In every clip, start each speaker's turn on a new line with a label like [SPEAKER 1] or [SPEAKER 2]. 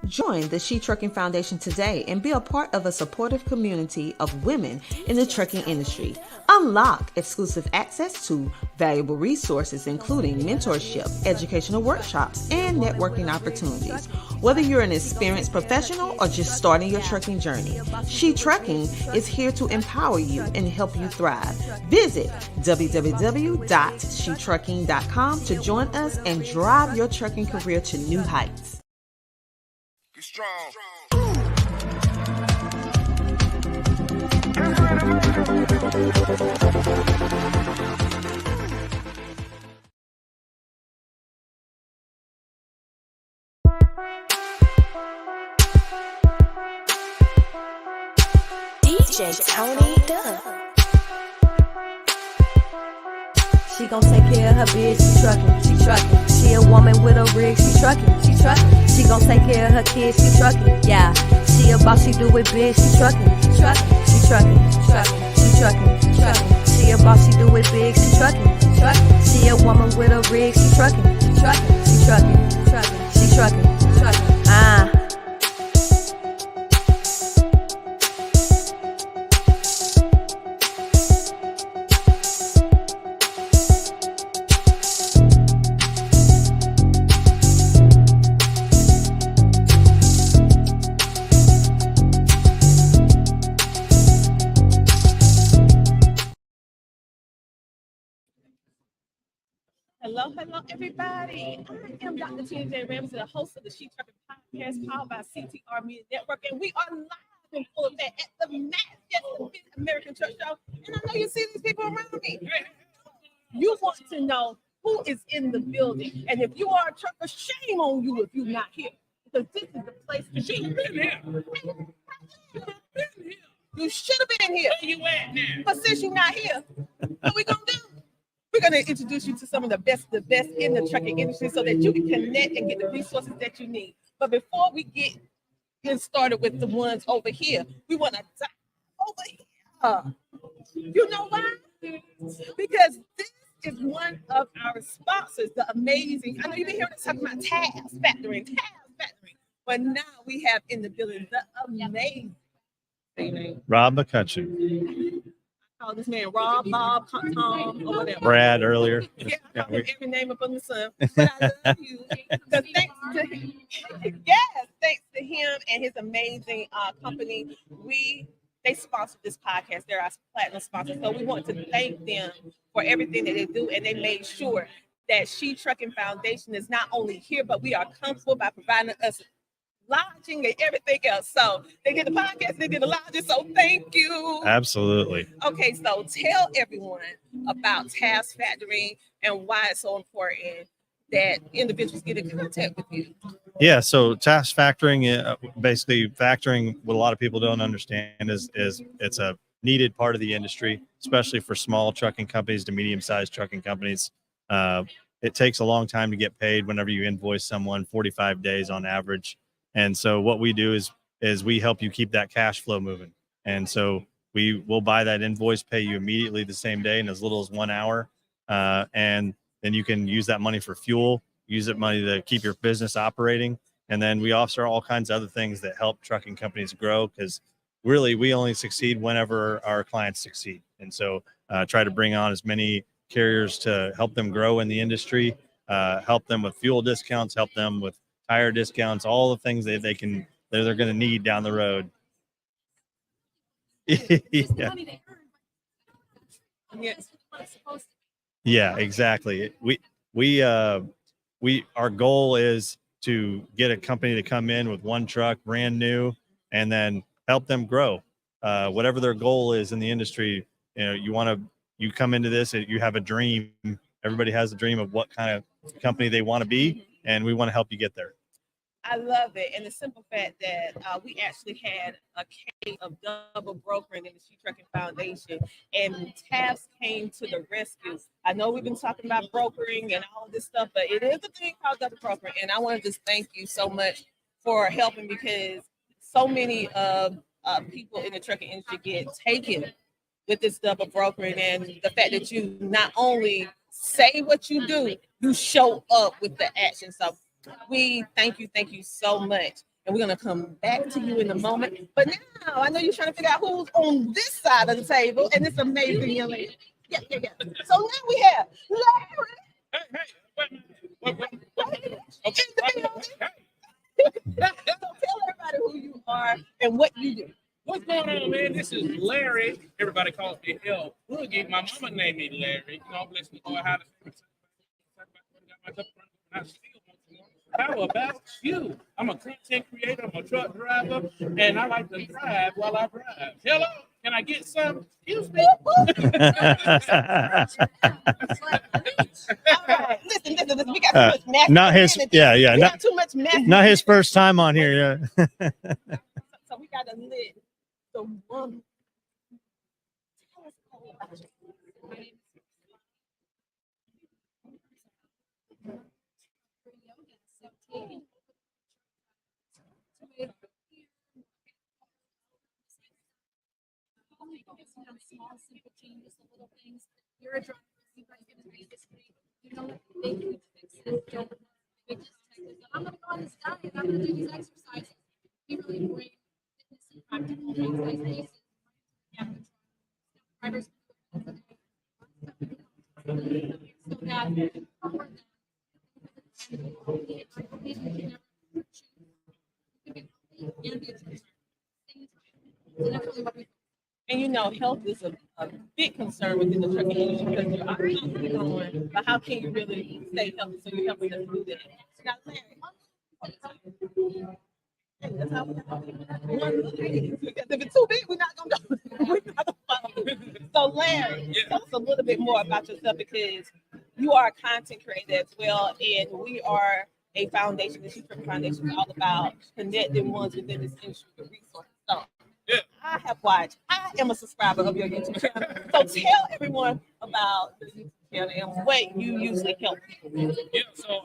[SPEAKER 1] Join the She Trucking Foundation today and be a part of a supportive community of women in the trucking industry. Unlock exclusive access to valuable resources, including mentorship, educational workshops, and networking opportunities. Whether you're an experienced professional or just starting your trucking journey, She Trucking is here to empower you and help you thrive. Visit www.shetrucking.com to join us and drive your trucking career to new heights.
[SPEAKER 2] Get strong.
[SPEAKER 3] DJ Tony Dubb.
[SPEAKER 4] She gon' take care of her bitch, she truckin', she truckin'. She a woman with a rig, she truckin', she truckin'. She gon' take care of her kids, she truckin', yeah. She a boss, she do it big, she truckin', she truckin', she truckin', she truckin', she truckin', she truckin'. She a boss, she do it big, she truckin', she truckin'. She a woman with a rig, she truckin', she truckin', she truckin', she truckin', she truckin', she truckin'.
[SPEAKER 5] Hello, everybody. I am Dr. TJ Ramsey, the host of the She Trucking Podcast, powered by CTR Media Network, and we are live in full effect at the Mid American Church Show. And I know you see these people around me. You want to know who is in the building, and if you are a trucker, shame on you if you're not here, because this is the place to be. You should have been here. Where you at now? But since you're not here, what we gonna do? We're going to introduce you to some of the best in the trucking industry so that you can connect and get the resources that you need. But before we get started with the ones over here, we want to dive over here. You know why? Because this is one of our sponsors, the amazing, I know you've been hearing us talking about Tabs Factoring. But now we have in the building the amazing
[SPEAKER 6] Rob McCutcheon.
[SPEAKER 5] Oh, this man Rob, Bob, Tom, or whatever.
[SPEAKER 6] Brad earlier.
[SPEAKER 5] Yeah, I call him every name up on the sun. But I love you. Because thanks to him, thanks to him and his amazing company, they sponsored this podcast. They're our platinum sponsor. So we want to thank them for everything that they do. And they made sure that She Trucking Foundation is not only here, but we are comfortable by providing us lodging and everything else. So they did the podcast, they did the lodging. So thank you.
[SPEAKER 6] Absolutely.
[SPEAKER 5] Okay, so tell everyone about Tabs Factoring and why it's so important that individuals get in contact with you.
[SPEAKER 6] Yeah, so Tabs Factoring, basically factoring, what a lot of people don't understand is it's a needed part of the industry, especially for small trucking companies to medium-sized trucking companies. It takes a long time to get paid whenever you invoice someone, 45 days on average. And so what we do is we help you keep that cash flow moving. And so we will buy that invoice, pay you immediately the same day in as little as 1 hour. And then you can use that money for fuel, use that money to keep your business operating. And then we offer all kinds of other things that help trucking companies grow, because really we only succeed whenever our clients succeed. And so try to bring on as many carriers to help them grow in the industry, help them with fuel discounts, help them with tire discounts, all the things that they're going to need down the road. Yeah, exactly. Our goal is to get a company to come in with one truck, brand new, and then help them grow. Whatever their goal is in the industry, you come into this, you have a dream. Everybody has a dream of what kind of company they want to be, and we want to help you get there.
[SPEAKER 5] I love it. And the simple fact that we actually had a case of double brokering in the She Trucking Foundation, and Tabs came to the rescue. I know we've been talking about brokering and all of this stuff, but it is a thing called double brokering. And I want to just thank you so much for helping, because so many people in the trucking industry get taken with this double brokering, and the fact that you not only say what you do, you show up with the action. So we thank you so much. And we're gonna come back to you in a moment. But now I know you're trying to figure out who's on this side of the table, and it's amazing young lady. Yeah. So now we have Larry.
[SPEAKER 7] Okay.
[SPEAKER 5] So tell everybody who you are and what you do.
[SPEAKER 7] What's going on, man? This is Larry. Everybody calls me L Boogie. My mama named me Larry. You know, bless me, Lord, how to how about you? I'm a content creator, I'm a truck driver, and I like to drive while I drive. Hello, can I get some? Excuse me.
[SPEAKER 5] All right. Listen. We got too much masculinity.
[SPEAKER 6] Not his, yeah,
[SPEAKER 5] We
[SPEAKER 6] not,
[SPEAKER 5] got too much masculinity.
[SPEAKER 6] not his first time on here. Yeah.
[SPEAKER 5] So we got to let the woman. Tell us all about you.
[SPEAKER 8] Small, simple changes, the little things. You're a driver, you guys get a great history. You know what they do to fix it. Don't big detectives. I'm going to go on this diet. I'm going to do these exercises. Be really great fitness and practical exercise bases. Yeah, drivers. So that
[SPEAKER 5] And you know, health is a big concern within the trucking industry because you are constantly going, but how can you really stay healthy? So you're helping us do that. Now, Larry. Hey, that's how we have because if it's too big, we're not gonna go. We're not gonna follow. So Larry, tell us a little bit more about yourself because you are a content creator as well, and we are a foundation, the She Trucking Foundation, is all about connecting ones within this industry with resources. So
[SPEAKER 7] Yeah.
[SPEAKER 5] I have watched. I am a subscriber of your YouTube channel. So tell everyone about the YouTube channel and what you usually help people with.
[SPEAKER 7] Yeah, so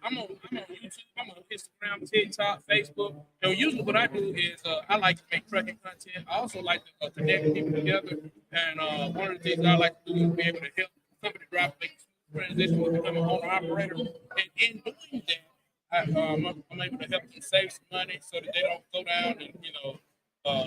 [SPEAKER 7] I'm on YouTube, I'm on Instagram, TikTok, Facebook. And usually what I do is I like to make trucking content. I also like to connect people together. And one of the things I like to do is be able to help company drivers make a transition to become an owner operator. And in doing that, I'm able to help them save some money so that they don't go down and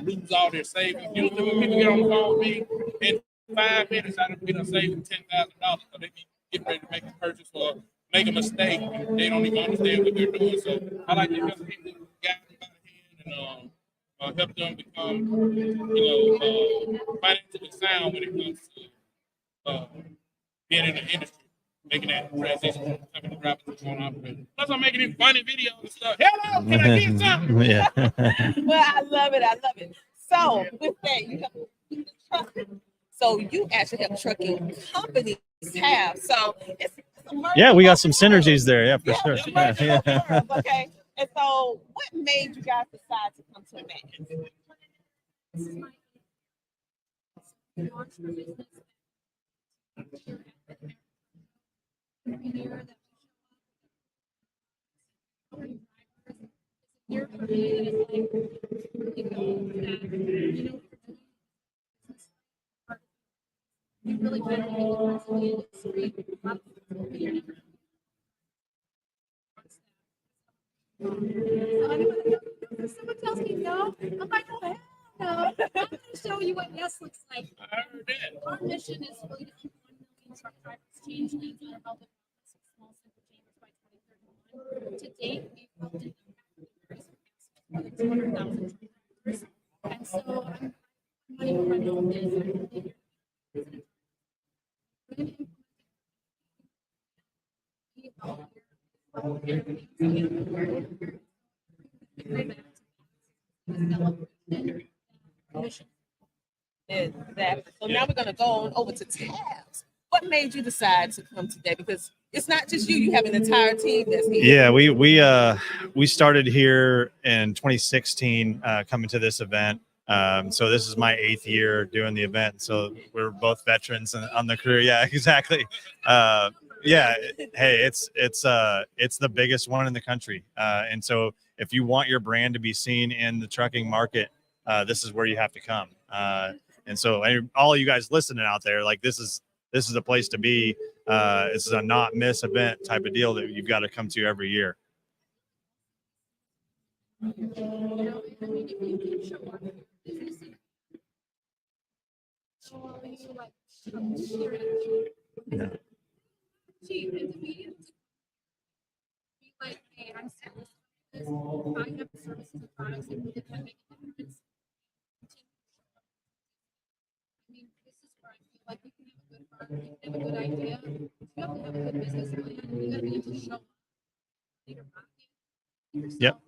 [SPEAKER 7] lose all their savings. Usually when people get on the phone with me, in 5 minutes, I done saved them $10,000, so they be getting ready to make a purchase or make a mistake. They don't even understand what they're doing. So I like to help people guide them by the hand and help them become, financially sound when it comes to being in the industry, making that transition from becoming a driver to one operator. Plus, I'm making these funny videos and stuff. Hello, can I get something?
[SPEAKER 6] Yeah.
[SPEAKER 5] Well, I love it. So with that, you have the trucking. So you actually have trucking companies have. So it's a
[SPEAKER 6] Yeah, we got some
[SPEAKER 5] merging of
[SPEAKER 6] synergies there. Yeah, for
[SPEAKER 5] worlds.
[SPEAKER 6] sure.
[SPEAKER 5] It's a
[SPEAKER 6] Yeah,
[SPEAKER 5] merging of
[SPEAKER 6] yeah.
[SPEAKER 5] worlds, okay. And so what made you guys decide to come to Mac?
[SPEAKER 8] this is my launch for business. Every year that we show up, for me that is like really cool that you really try to make a difference in the industry. So someone tells me no, I'm like, oh, hell no. I'm going to show you what yes looks like.
[SPEAKER 7] I heard that.
[SPEAKER 8] Our mission is really to help 1 million truck drivers change lanes and help them small simple changes by 2031. To date, we've helped in more than 200,000 truck drivers. And so I'm money for my own business.
[SPEAKER 5] Exactly. So now we're going to go on over to Tabs. What made you decide to come today? Because it's not just you; you have an entire team that's here.
[SPEAKER 6] Yeah, we started here in 2016, coming to this event. So this is my 8th year doing the event. So we're both veterans on the crew. Yeah, exactly. Yeah, hey, it's the biggest one in the country. And so if you want your brand to be seen in the trucking market, this is where you have to come. And so all you guys listening out there, like this is a place to be. This is a not miss event type of deal that you've got to come to every year.
[SPEAKER 8] You know, I mean, if you can show up, business and show you like share it.
[SPEAKER 6] Yeah.
[SPEAKER 8] Cheap and to be like, hey, I'm sick of this. I have services and products that really can make a difference. I mean, this is where I feel like you can have a good product, you can have a good idea. You have to have a good business plan. You got to be able to show up in your pocket.
[SPEAKER 6] Yep.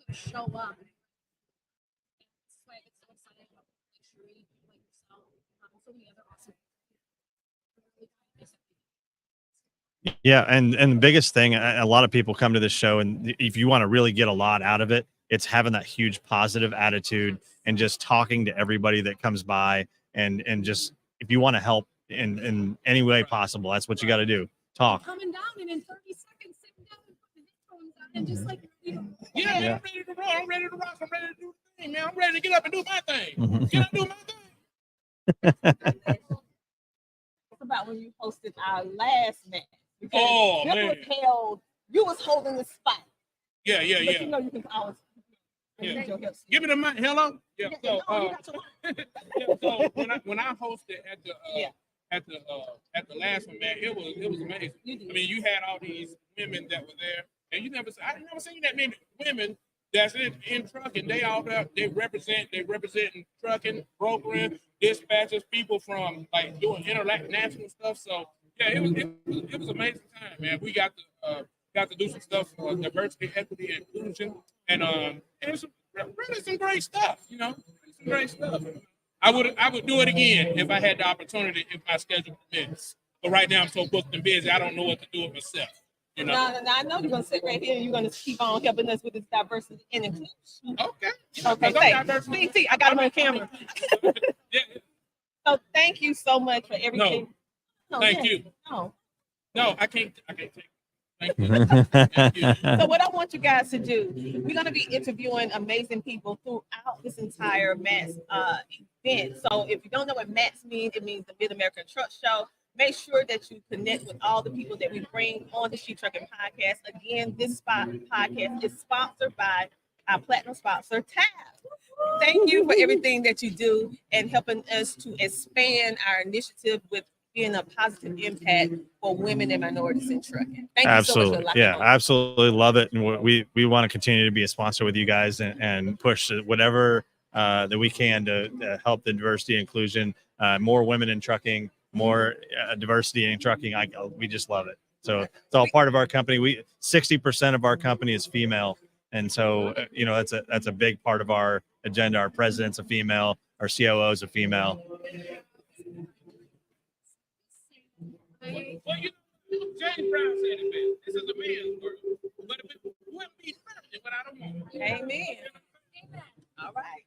[SPEAKER 8] Show up. It's like it's so exciting about make sure you like yourself. So many other awesome.
[SPEAKER 6] Yeah, and the biggest thing, a lot of people come to this show, and if you want to really get a lot out of it, it's having that huge positive attitude and just talking to everybody that comes by, and just if you want to help in any way possible, that's what you got to do. Talk.
[SPEAKER 8] Coming down and in 30 seconds, sitting down and putting the headphones on and just like
[SPEAKER 7] Yeah, man, I'm ready to roll. I'm ready to rock. I'm ready to do the thing, man. I'm ready to get up and do my thing. Get up and do my thing.
[SPEAKER 5] It's about when you hosted our last match. Because
[SPEAKER 7] Oh,
[SPEAKER 5] this
[SPEAKER 7] man.
[SPEAKER 5] was held, you was holding the spot.
[SPEAKER 7] Yeah, yeah,
[SPEAKER 5] But
[SPEAKER 7] yeah.
[SPEAKER 5] you know you can always
[SPEAKER 7] Yeah.
[SPEAKER 5] your help.
[SPEAKER 7] Give me the mic. Hello. Yeah.
[SPEAKER 5] Yeah,
[SPEAKER 7] So,
[SPEAKER 5] no, you got your-
[SPEAKER 7] yeah, so when I hosted at the
[SPEAKER 5] Yeah.
[SPEAKER 7] at the last one, man, it was amazing.
[SPEAKER 5] You did.
[SPEAKER 7] I mean, you had all these women that were there, and I never seen that many women that's in trucking. They all there, they representing trucking, brokering, dispatchers, people from like doing international stuff. So yeah, it was amazing time, man. We got to do some stuff for diversity, equity, and inclusion, and it's really some great stuff. You know, some great stuff. I would do it again if I had the opportunity, if my schedule permits. But right now I'm so booked and busy, I don't know what to do with myself. You know.
[SPEAKER 5] No, I know you're gonna sit right here and you're gonna keep on helping us with this diversity and inclusion.
[SPEAKER 7] Okay.
[SPEAKER 5] Okay, thanks. See, I got him on camera.
[SPEAKER 7] Yeah.
[SPEAKER 5] So thank you so much for everything. No,
[SPEAKER 7] Thank
[SPEAKER 5] yeah,
[SPEAKER 7] you.
[SPEAKER 5] No.
[SPEAKER 7] No, I can't take it. Thank you. Thank you.
[SPEAKER 5] So what I want you guys to do, we're going to be interviewing amazing people throughout this entire MATS event. So if you don't know what MATS means, it means the Mid-American Truck Show. Make sure that you connect with all the people that we bring on the She Trucking Podcast. Again, this podcast is sponsored by our platinum sponsor, Tab. Thank you for everything that you do and helping us to expand our initiative with being a positive impact for women and minorities in trucking. Thank you
[SPEAKER 6] Absolutely.
[SPEAKER 5] so much for
[SPEAKER 6] Yeah, absolutely love it. And we want to continue to be a sponsor with you guys and push whatever that we can to help the diversity and inclusion, more women in trucking, more diversity in trucking. We just love it. So it's all part of our company. 60% of our company is female. And so, that's a big part of our agenda. Our president's a female, our COO is a female.
[SPEAKER 7] Well, James Brown said it best. This is a man's world. But it wouldn't be nothing without a woman.
[SPEAKER 5] Amen. All right.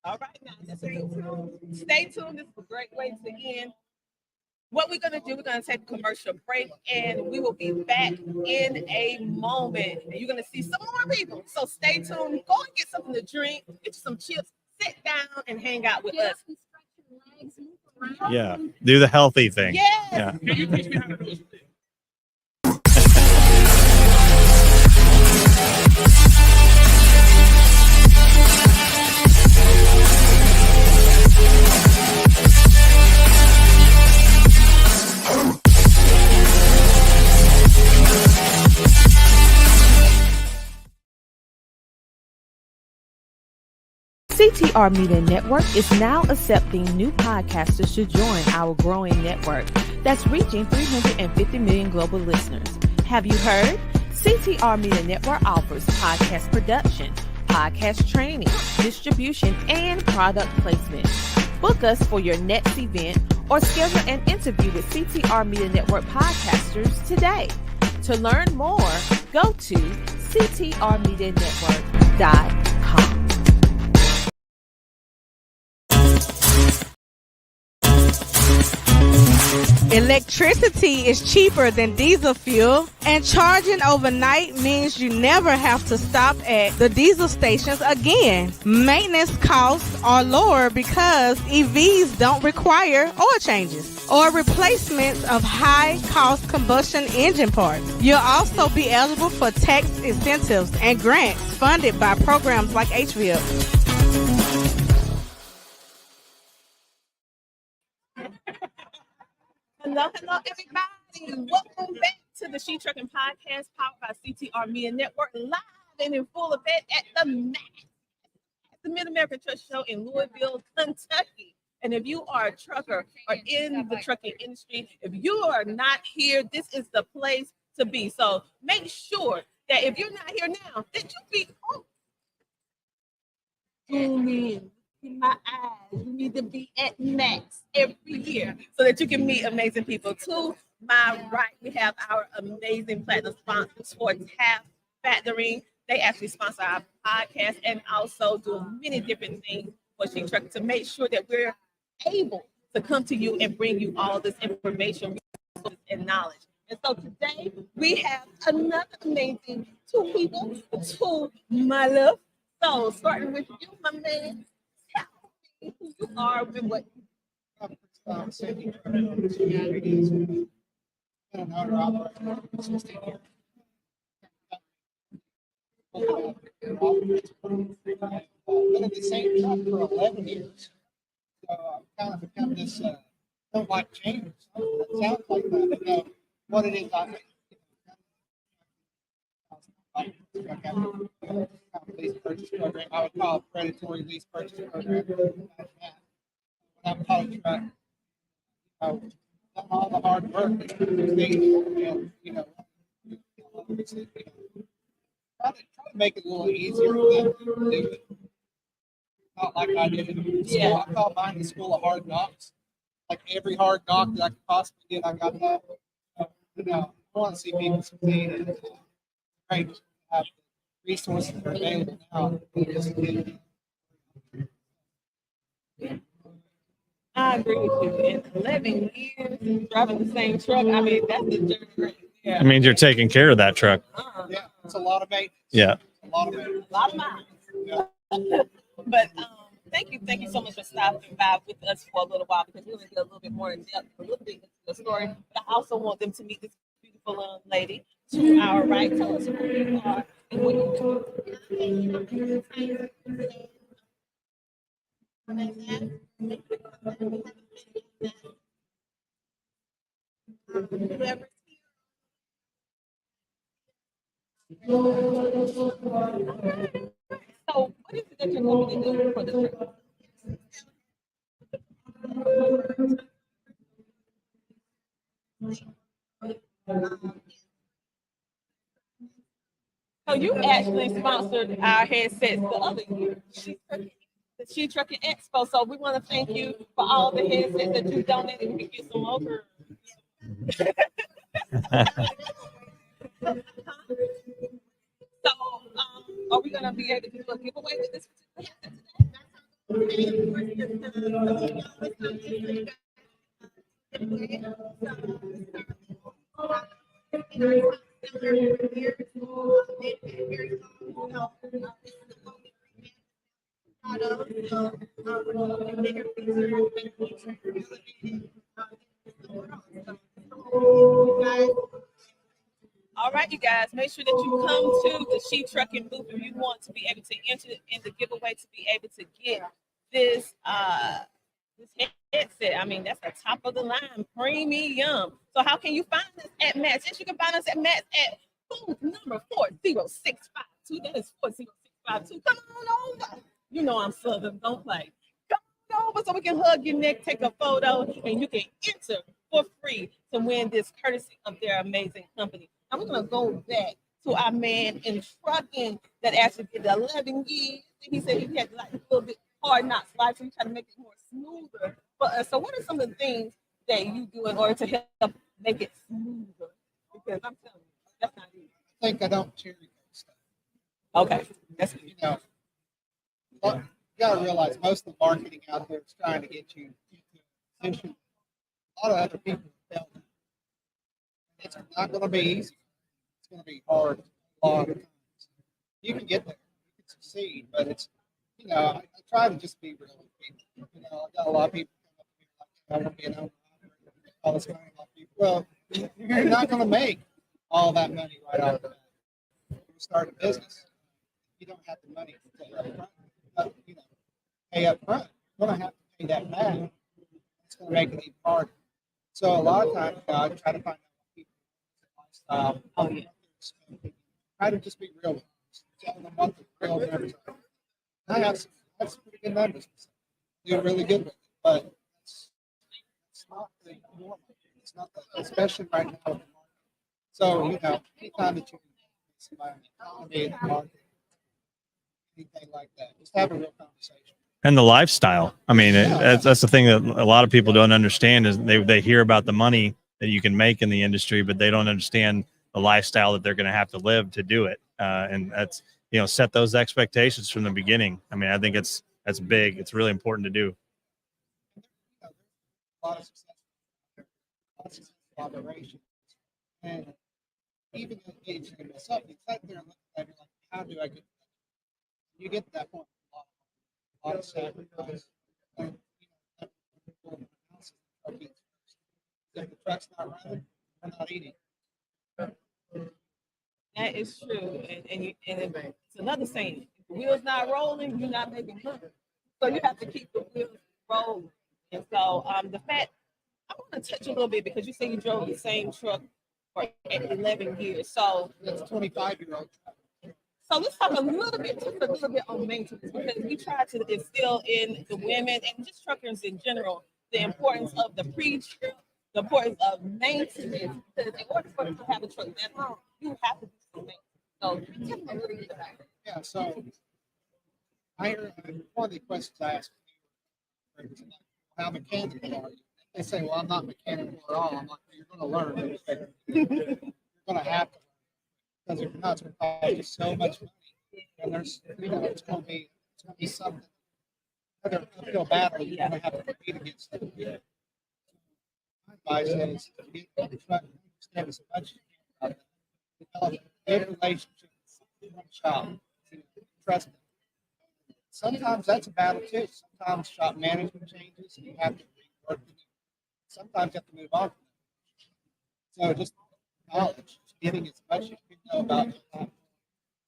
[SPEAKER 5] All right. Now, stay tuned. Stay tuned. This is a great way to end. What we're going to do, we're going to take a commercial break, and we will be back in a moment. And you're going to see some more people. So stay tuned. Go and get something to drink, get you some chips, sit down, and hang out with us.
[SPEAKER 6] Yeah. Do the healthy thing.
[SPEAKER 5] Yes.
[SPEAKER 6] Yeah.
[SPEAKER 7] Can you teach me how to do a split?
[SPEAKER 1] CTR Media Network is now accepting new podcasters to join our growing network that's reaching 350 million global listeners. Have you heard? CTR Media Network offers podcast production, podcast training, distribution, and product placement. Book us for your next event or schedule an interview with CTR Media Network podcasters today. To learn more, go to ctrmedianetwork.com.
[SPEAKER 9] Electricity is cheaper than diesel fuel, and charging overnight means you never have to stop at the diesel stations again. Maintenance costs are lower because EVs don't require oil changes or replacements of high-cost combustion engine parts. You'll also be eligible for tax incentives and grants funded by programs like HVIP.
[SPEAKER 5] Hello, everybody. Welcome back to the She Trucking Podcast, powered by CTR Media Network, live and in full effect at the MAX, the Mid-American Truck Show in Louisville, Kentucky. And if you are a trucker or in the trucking industry, if you are not here, this is the place to be. So make sure that if you're not here now, that you be on. Tune in my eyes. You need to be at MAX every year so that you can meet amazing people. To my right, we have our amazing platinum sponsors for Taft Factoring. They actually sponsor our podcast and also do many different things for She Truck to make sure that we're able to come to you and bring you all this information and knowledge. And so today we have another amazing two people to my left. So starting with you, my man, tell me who you are and what
[SPEAKER 10] been in the same job for 11 years. So I've kind of become this, don't like change. It sounds like that. You know, what it is, lease purchase program. I would call it predatory lease purchase program. When I'm on a truck, all the hard work, and try to make it a little easier for them to do it. Not like I did in school. Yeah. I call mine the school of hard knocks. Like every hard knock that I could possibly get, I got that. I want to see people succeed. And great to have resources that are available now.
[SPEAKER 5] I agree with you. In 11 years driving the same truck, I mean, that's the journey right there.
[SPEAKER 6] It means you're taking care of that truck.
[SPEAKER 10] Yeah, it's a lot of maintenance.
[SPEAKER 6] Yeah.
[SPEAKER 10] A lot of maintenance.
[SPEAKER 5] A lot of miles.
[SPEAKER 10] Yeah.
[SPEAKER 5] But thank you so much for stopping by with us for a little while, because we're going to get a little bit more in depth, a little bit into the story. But I also want them to meet this beautiful lady to our right. Tell us who you are and what you do. So, what is it that you're going to do for the trip? So, you actually sponsored our headsets the other year, the She Trucking Expo. So, we want to thank you for all the headsets that you donated. We can get some over. So, are we going to be able to do a giveaway with this All right, you guys, make sure that you come to the She Trucking booth if you want to be able to enter in the giveaway to be able to get this this headset. I mean, that's the top of the line, premium. So how can you find us at Matt's? Yes, you can find us at Matt's at booth number 40652. That is 40652. Come on over. You know I'm Southern, don't play. Come on over so we can hug your neck, take a photo, and you can enter for free to win this courtesy of their amazing company. I'm going to go back to our man in trucking that actually did 11 years. He said he had like a little bit hard knocks life, so he tried to make it more smoother. But so what are some of the things that you do in order to help make it smoother? Because I'm telling you, that's not easy.
[SPEAKER 10] I think I don't cherry coat stuff.
[SPEAKER 5] Okay. That's
[SPEAKER 10] you know, you got to realize most of the marketing out there is trying to get you into essentially a lot of other people fail It's not going to be easy. It's going to be hard a lot of times. You can get there, you can succeed, but it's, I try to just be real with people. I got a lot of people come up to me like, I want to be an owner, all this kind of stuff. Well, you're not going to make all that money right off the bat. When you start a business, you don't have the money to pay up front. Pay up front. You're going to have to pay that back. It's going to make it even harder. So a lot of times, I try to find out what people's lifestyle. Oh yeah. Try to just be real with them. Tell them what the real numbers are. I have some pretty good numbers. Do really good with it, but it's not the normal. It's not the, especially right now in the market. So anytime that you can somebody in the economy, in the market, anything like that, just have a real conversation.
[SPEAKER 6] And the lifestyle. I mean, that's the thing that a lot of people don't understand is they hear about the money that you can make in the industry, but they don't understand the lifestyle that they're going to have to live to do it. And that's, set those expectations from the beginning. I mean, I think that's big. It's really important to do.
[SPEAKER 10] A lot of successful operations. And even if you can mess up, you sit there and look at it like, how do I get that? You get to that point. A lot of sacrifice. And, if the truck's not running, we're not eating.
[SPEAKER 5] That is true, and it's another saying: if the wheel's not rolling, you're not making money. So you have to keep the wheels rolling. And so the fact I want to touch a little bit because you say you drove the same truck for 11 years. So
[SPEAKER 10] it's a 25-year-old truck.
[SPEAKER 5] So let's talk a little bit on maintenance because we try to instill in the women and just truckers in general the importance of the pre-trip, the importance of maintenance. Because in order for you to have a truck that long, you have to do some maintenance. So tell me a little bit about it.
[SPEAKER 10] Yeah. So I heard one of the questions I asked me, how mechanical are you? They say, well, I'm not mechanical at all. I'm like, you're going to learn. You're going to have to. Because if not, it's going to cost you so much money. And there's, it's going to be something. Another uphill battle you're going to have to compete against. My advice is to get the truck, understand as much as you can. Develop a good relationship with the shop. Trust them. Sometimes that's a battle too. Sometimes shop management changes and you have to rework it. Sometimes you have to move on. So just knowledge, getting as much as you know about your shop,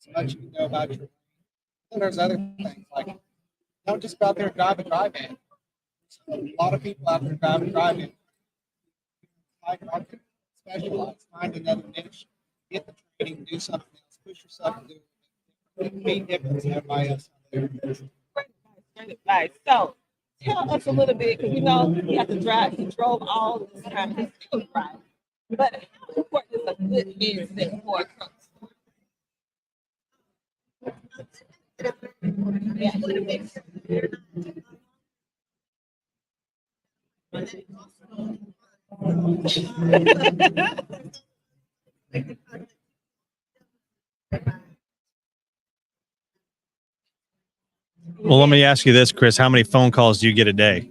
[SPEAKER 10] as much as you know about your. And there's other things like don't just go out there and drive a drive-in. A lot of people out there drive a drive-in. Specialize, find another niche, get the training, do something else, push yourself to do it. Be different than everybody else out there.
[SPEAKER 5] Great advice. So tell us a little bit, because you have to drive, you drove all this time, you still drive. But how important is a good headset for a truck?
[SPEAKER 6] Well, let me ask you this, Chris. How many phone calls do you get a day?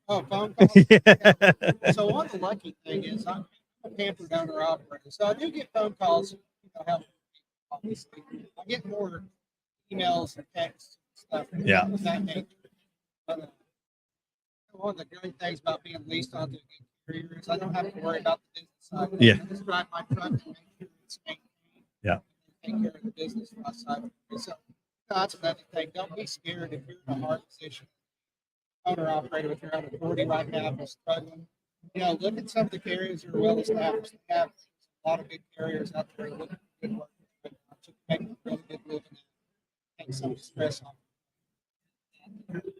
[SPEAKER 10] Oh, phone calls? So one of the lucky thing is I'm a pampered owner operator. So I do get phone calls, help obviously. I get more emails and texts and stuff.
[SPEAKER 6] Yeah.
[SPEAKER 10] Of that nature. But, one of the great things about being leased onto a good carrier is I don't have to worry about the business side.
[SPEAKER 6] Yeah.
[SPEAKER 10] I just drive my truck and make sure it's maintained.
[SPEAKER 6] Yeah.
[SPEAKER 10] Take care of the business for my side. So that's another thing. Don't be scared if you're in a hard position. Owner operator, if you're on authority right now, if you're struggling, look at some of the carriers that are well established. They have a lot of good carriers out there looking for good work to make a really good living and take some stress off.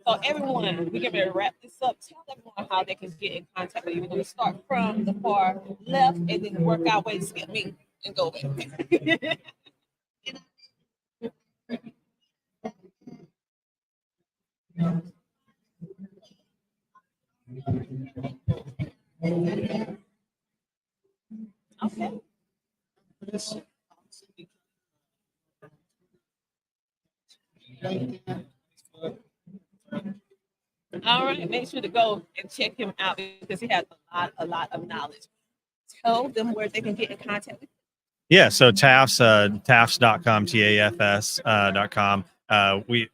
[SPEAKER 5] So everyone, we get ready to wrap this up. Tell everyone how they can get in contact with you. We're going to start from the far left and then work our way to skip me and go back. Okay. All right, make sure to go and check him out because he has a lot of knowledge. tell them where they can get in contact with
[SPEAKER 6] Yeah, so tafs.com, TAFS.com.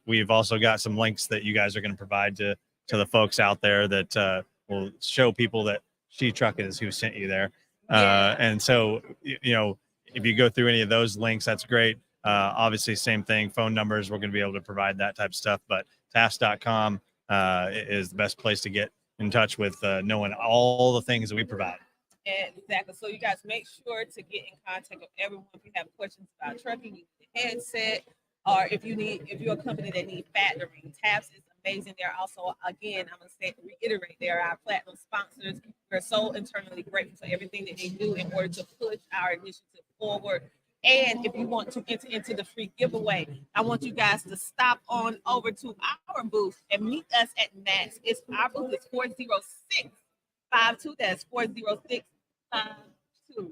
[SPEAKER 6] We've also got some links that you guys are going to provide to the folks out there that will show people that She Trucking is who sent you there. And so, you know, if you go through any of those links, that's great. Obviously, same thing, phone numbers, we're going to be able to provide that type of stuff, but tafs.com is the best place to get in touch with knowing all the things that we provide.
[SPEAKER 5] Exactly. So you guys make sure to get in contact with everyone. If you have questions about trucking, you need a headset, or if you're a company that needs factoring, TAFS is amazing. They're also, again, I'm going to reiterate, they're our platinum sponsors. We're so internally grateful for everything that they do in order to push our initiative forward. And if you want to enter into the free giveaway, I want you guys to stop on over to our booth and meet us at Max. Our booth is 40652. That's 40652.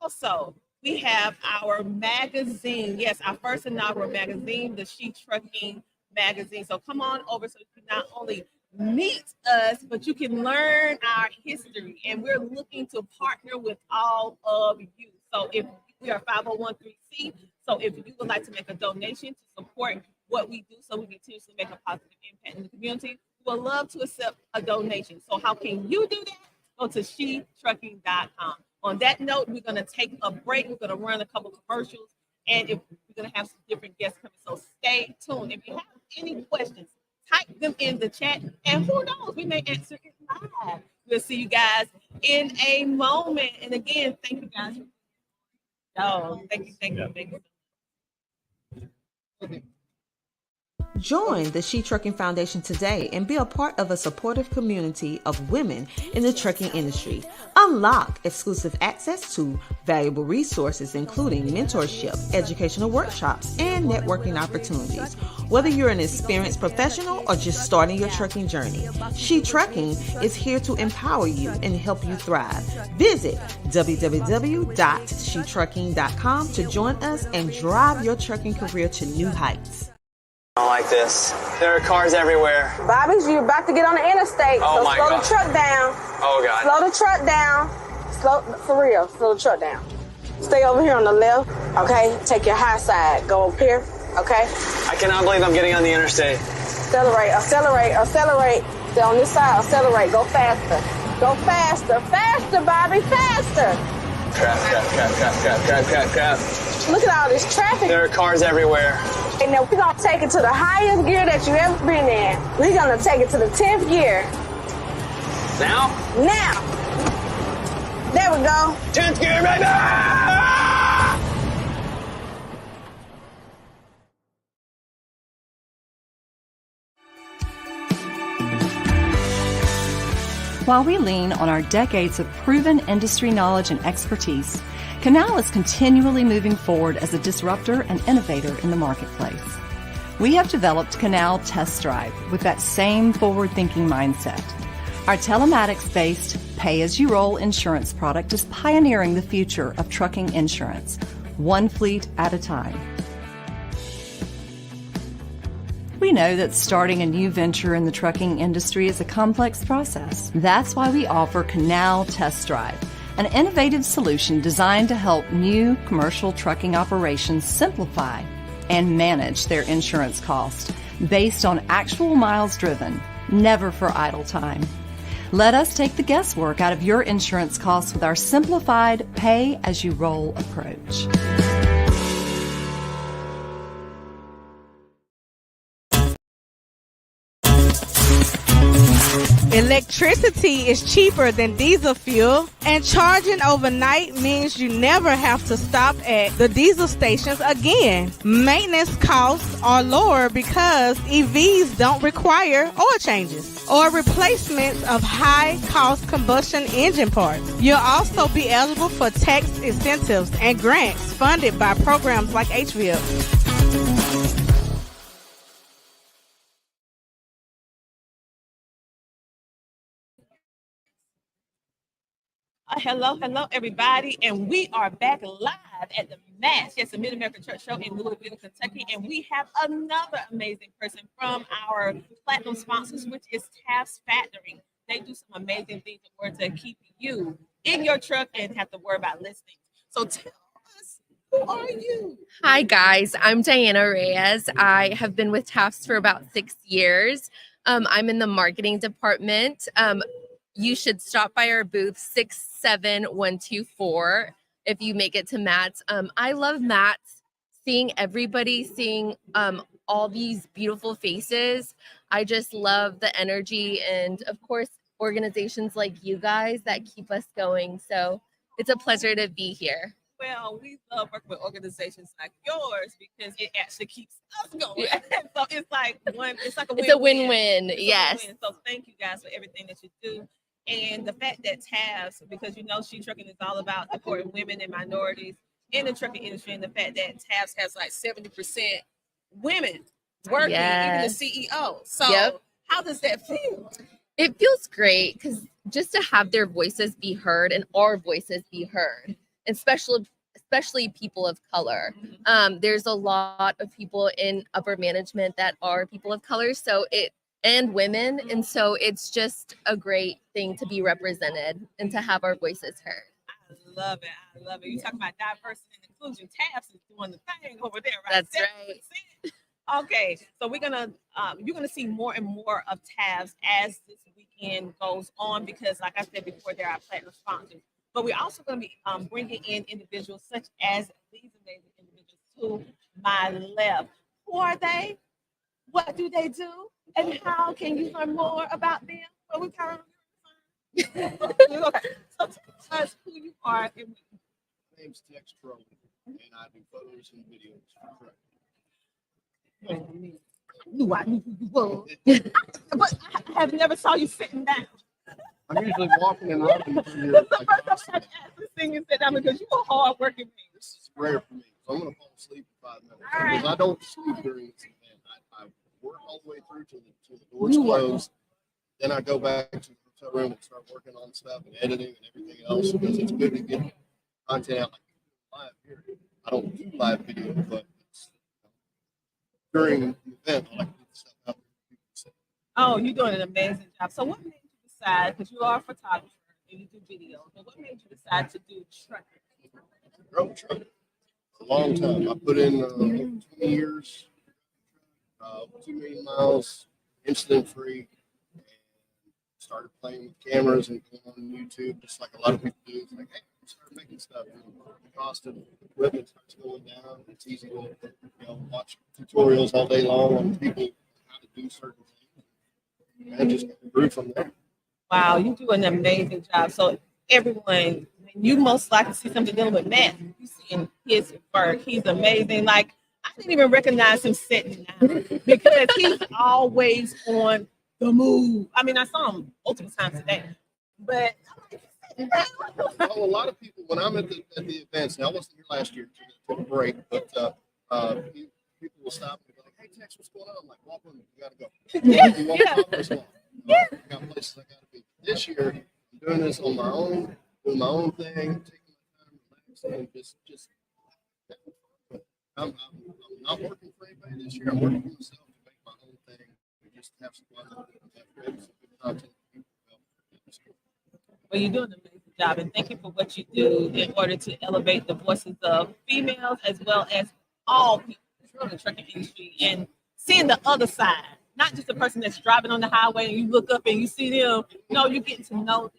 [SPEAKER 5] Also, we have our magazine. Yes, our first inaugural magazine, the She Trucking magazine. So come on over so you can not only meet us, but you can learn our history. And we're looking to partner with all of you. So if we are 501(c), so if you would like to make a donation to support what we do so we continue to make a positive impact in the community, we would love to accept a donation. So how can you do that? Go to shetrucking.com. On that note, we're going to take a break. We're going to run a couple commercials, and we're going to have some different guests coming. So stay tuned. If you have any questions, type them in the chat, and who knows, we may answer it live. We'll see you guys in a moment. And again, thank you guys. Thank you.
[SPEAKER 1] Join the She Trucking Foundation today and be a part of a supportive community of women in the trucking industry. Unlock exclusive access to valuable resources, including mentorship, educational workshops, and networking opportunities. Whether you're an experienced professional or just starting your trucking journey, She Trucking is here to empower you and help you thrive. Visit www.shetrucking.com to join us and drive your trucking career to new heights.
[SPEAKER 11] I don't like this. There are cars everywhere.
[SPEAKER 12] Bobby's, you're about to get on the interstate.
[SPEAKER 11] Oh,
[SPEAKER 12] so
[SPEAKER 11] my
[SPEAKER 12] slow
[SPEAKER 11] God.
[SPEAKER 12] the truck down.
[SPEAKER 11] Oh, God.
[SPEAKER 12] Slow the truck down. For real, slow the truck down. Stay over here on the left, okay? Take your high side. Go up here, okay?
[SPEAKER 11] I cannot believe I'm getting on the interstate.
[SPEAKER 12] Accelerate. Stay on this side, accelerate. Go faster. Go faster. Faster, Bobby, faster.
[SPEAKER 11] Crap.
[SPEAKER 12] Look at all this traffic.
[SPEAKER 11] There are cars everywhere.
[SPEAKER 12] And now we're going to take it to the highest gear that you've ever been in. We're going to take it to the 10th gear.
[SPEAKER 11] Now?
[SPEAKER 12] Now. There we go.
[SPEAKER 11] 10th gear, baby!
[SPEAKER 13] While we lean on our decades of proven industry knowledge and expertise, Canal is continually moving forward as a disruptor and innovator in the marketplace. We have developed Canal Test Drive with that same forward-thinking mindset. Our telematics-based pay-as-you-roll insurance product is pioneering the future of trucking insurance, one fleet at a time. We know that starting a new venture in the trucking industry is a complex process. That's why we offer Canal Test Drive, an innovative solution designed to help new commercial trucking operations simplify and manage their insurance costs based on actual miles driven, never for idle time. Let us take the guesswork out of your insurance costs with our simplified pay-as-you-roll approach.
[SPEAKER 9] Electricity is cheaper than diesel fuel, and charging overnight means you never have to stop at the diesel stations again. Maintenance costs are lower because EVs don't require oil changes or replacements of high-cost combustion engine parts. You'll also be eligible for tax incentives and grants funded by programs like HVIP.
[SPEAKER 5] Hello, everybody, and we are back live at the MASH, yes, the Mid-American Truck Show in Louisville, Kentucky, and we have another amazing person from our platinum sponsors, which is TAFS Factoring. They do some amazing things in order to keep you in your truck and have to worry about listings. So tell us, who are you?
[SPEAKER 14] Hi, guys. I'm Diana Reyes. I have been with Taft's for about 6 years. I'm in the marketing department. You should stop by our booth 67124 if you make it to Matt's. I love Matt's, seeing everybody, seeing all these beautiful faces. I just love the energy and, of course, organizations like you guys that keep us going. So it's a pleasure to be here.
[SPEAKER 5] Well, we love working with organizations like yours because it actually keeps us going. So it's like a win-win.
[SPEAKER 14] It's a win-win.
[SPEAKER 5] It's a
[SPEAKER 14] Yes.
[SPEAKER 5] win-win. So thank you guys for everything that you do. And the fact that Tabs, because you know She Trucking is all about supporting women and minorities in the trucking industry, and the fact that Tabs has like 70% women working, even the CEO. So how does that feel?
[SPEAKER 14] It feels great because just to have their voices be heard and our voices be heard, especially people of color. There's a lot of people in upper management that are people of color, and women, and so it's just a great thing to be represented and to have our voices heard.
[SPEAKER 5] I love it. I love it. You talk about diversity and inclusion. Tabs is doing the thing over there, right?
[SPEAKER 14] That's right.
[SPEAKER 5] Okay, so we're gonna you're gonna see more and more of Tabs as this weekend goes on, because like I said before, there are platinum sponsors. But we're also going to be bringing in individuals such as these amazing individuals to my left. Who are they? What do they do? And how can you learn more about them? Well, we kind of okay. So tell us who you are. And
[SPEAKER 15] My name's Tex Trolley, and I do photos and videos for trucking.
[SPEAKER 5] I knew who you were. But I have never saw you sitting down.
[SPEAKER 15] I'm usually walking and running through your.
[SPEAKER 5] That's the first time I had to ask this thing you sit down, because you are hard working man.
[SPEAKER 15] This is rare for me, so I'm going to fall asleep in 5 minutes. Because I don't sleep during this event. I work all the way through till the doors close. Then I go back to the hotel room and start working on stuff and editing and everything else, because it's good to get content out like live here. I don't do live video, but it's, during the event, I like to get stuff out there.
[SPEAKER 5] Oh, you're doing an amazing job. So what made you decide, because you are a photographer and you do videos, but what made you decide to do trucking?
[SPEAKER 15] Road trucking. A long time. I put in 20 years, 2 million miles, incident free, and started playing with cameras and going on YouTube, just like a lot of people do. It's like, hey, start making stuff. And the cost of equipment starts going down. It's easy to watch tutorials all day long on people how to do certain things. And just grew from there.
[SPEAKER 5] Wow, you do an amazing job. So everyone, when you most likely see something dealing with Matt, you see his work. He's amazing. Like, I didn't even recognize him sitting down because he's always on the move. I mean, I saw him multiple times today, but
[SPEAKER 15] well, a lot of people, when I'm at the events, now I wasn't here last year, took a break, but people will stop and be like, hey, Tex, what's going on? I'm like, walk on, you gotta go. You walk off this long. I got places I gotta be. This year, I'm doing this on my own, doing my own thing, taking my time, relaxing, and just I'm not working for anybody this year. I'm working for myself to make my own thing. We just have some fun with it, have some good content.
[SPEAKER 5] Well, you're doing an amazing job, and thank you for what you do in order to elevate the voices of females as well as all people in the trucking industry, and seeing the other side, not just the person that's driving on the highway and you look up and you see them. No, you're getting to know them,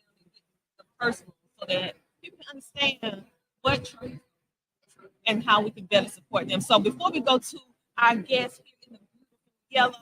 [SPEAKER 5] the person, so that you can understand what trucking and how we can better support them. So before we go to our guests here in the yellow,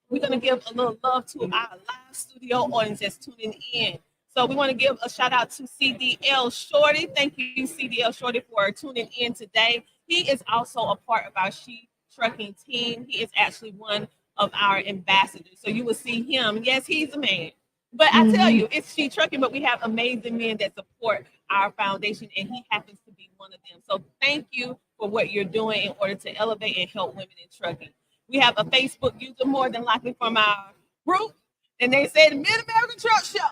[SPEAKER 5] we're going to give a little love to our live studio audience that's tuning in. So we want to give a shout out to CDL Shorty. Thank you, CDL Shorty, for tuning in today. He is also a part of our She Trucking team. He is actually one of our ambassadors. So you will see him. Yes, he's a man. But I tell you, it's She Trucking, but we have amazing men that support our foundation, and he happens to be one of them. So thank you for what you're doing in order to elevate and help women in trucking. We have a Facebook user, more than likely from our group, and they say the Mid-American Truck Show.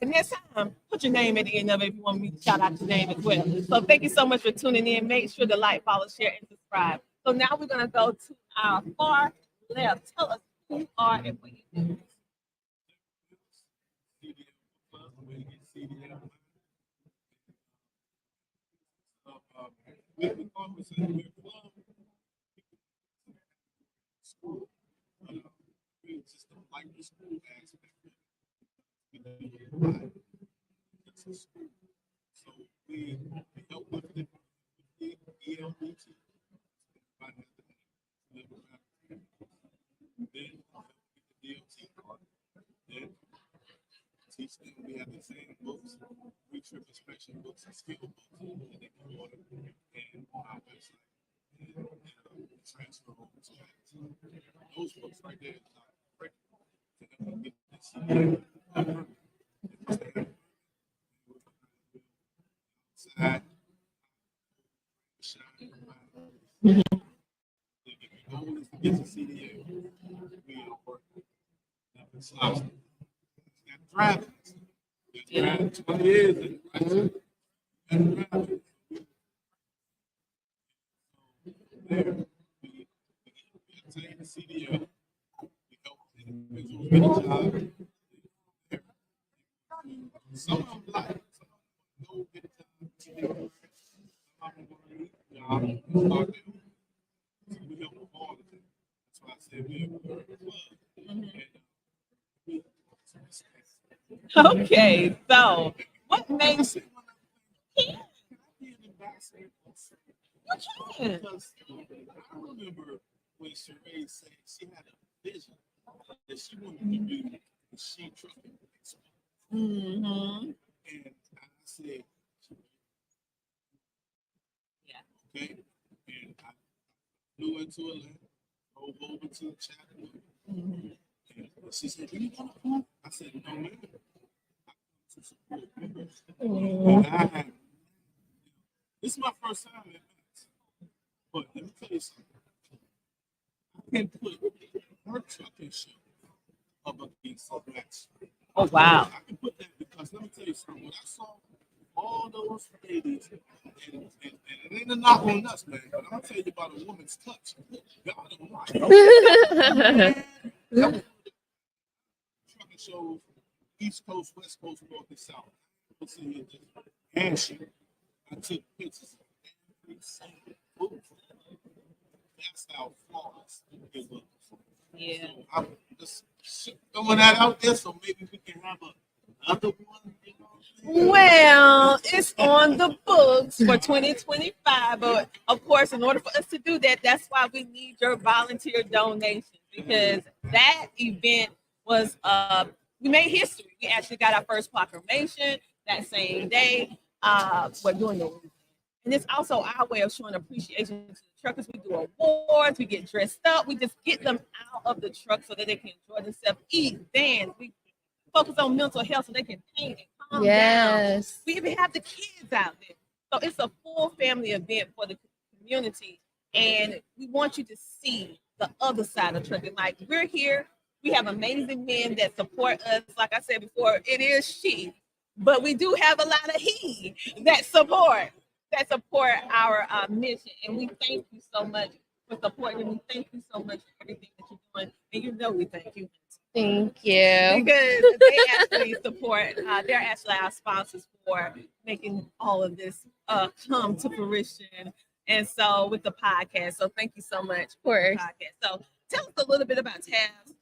[SPEAKER 5] And next time, put your name at the end of it if you want me to shout out your name as well. So thank you so much for tuning in. Make sure to like, follow, share, and subscribe. So now we're going to go to our far left. Tell us who you are and what you do.
[SPEAKER 7] So we're a club. School. We just don't like the school aspect. We do a lot. It's a school. So we help with the ELBT. Then the DOT part. Then teach them we have the same books, pre-trip inspection books and skill books that they can order and on our website and transfer over to that. Those books right there is not critical to them to get this outside. The goal is to get to CDA. We are working. It's got driving. It's got 20 years. And driving. There, we obtain the CDA. We help individuals get a job. Some of them like, some of them go get a job. Some of them want to get a job. We help them all the time. That's why I said we have a club.
[SPEAKER 5] Okay, so what makes you can?
[SPEAKER 7] Because I remember when Sheree said she had a vision that she wanted to do the she trucking. And I said, yeah, okay. And I flew into Atlanta, drove over to Chattanooga. And she said, "Do you want to come?" I said, "No, man. I come to support you." And this is my first time in Memphis. But let me tell you something. I can put her trucking shit up against the match.
[SPEAKER 5] Oh, wow.
[SPEAKER 7] I can put that because let me tell you something. When I saw all those ladies, and it ain't a knock on us, man, but I'm going to tell you about a woman's touch. God Almighty. Trucking shows East Coast, West Coast, North and South. Let's see here, just handshake. I took pictures of every single booth. That's how flawless it was.
[SPEAKER 5] Yeah.
[SPEAKER 7] So I'm just throwing that out there so maybe we can have another one. You know?
[SPEAKER 5] Well, it's on the books for 2025, but of course, in order for us to do that, that's why we need your volunteer donations, because that event was we made history. We actually got our first proclamation that same day. We're doing the, and it's also our way of showing appreciation to the truckers. We do awards, we get dressed up, we just get them out of the truck so that they can enjoy themselves, eat, dance. We focus on mental health so they can paint and calm down. We even have the kids out there. So it's a full family event for the community. And we want you to see the other side of trucking. Like, we're here, we have amazing men that support us. Like I said before, it is she, but we do have a lot of he that support our mission. And we thank you so much for supporting. We thank you so much for everything that you're doing. And you know we thank you.
[SPEAKER 14] Thank you.
[SPEAKER 5] Because they actually support, they're actually our sponsors for making all of this come to fruition. And so with the podcast, so thank you so much for the podcast. So tell us a little bit about Tabs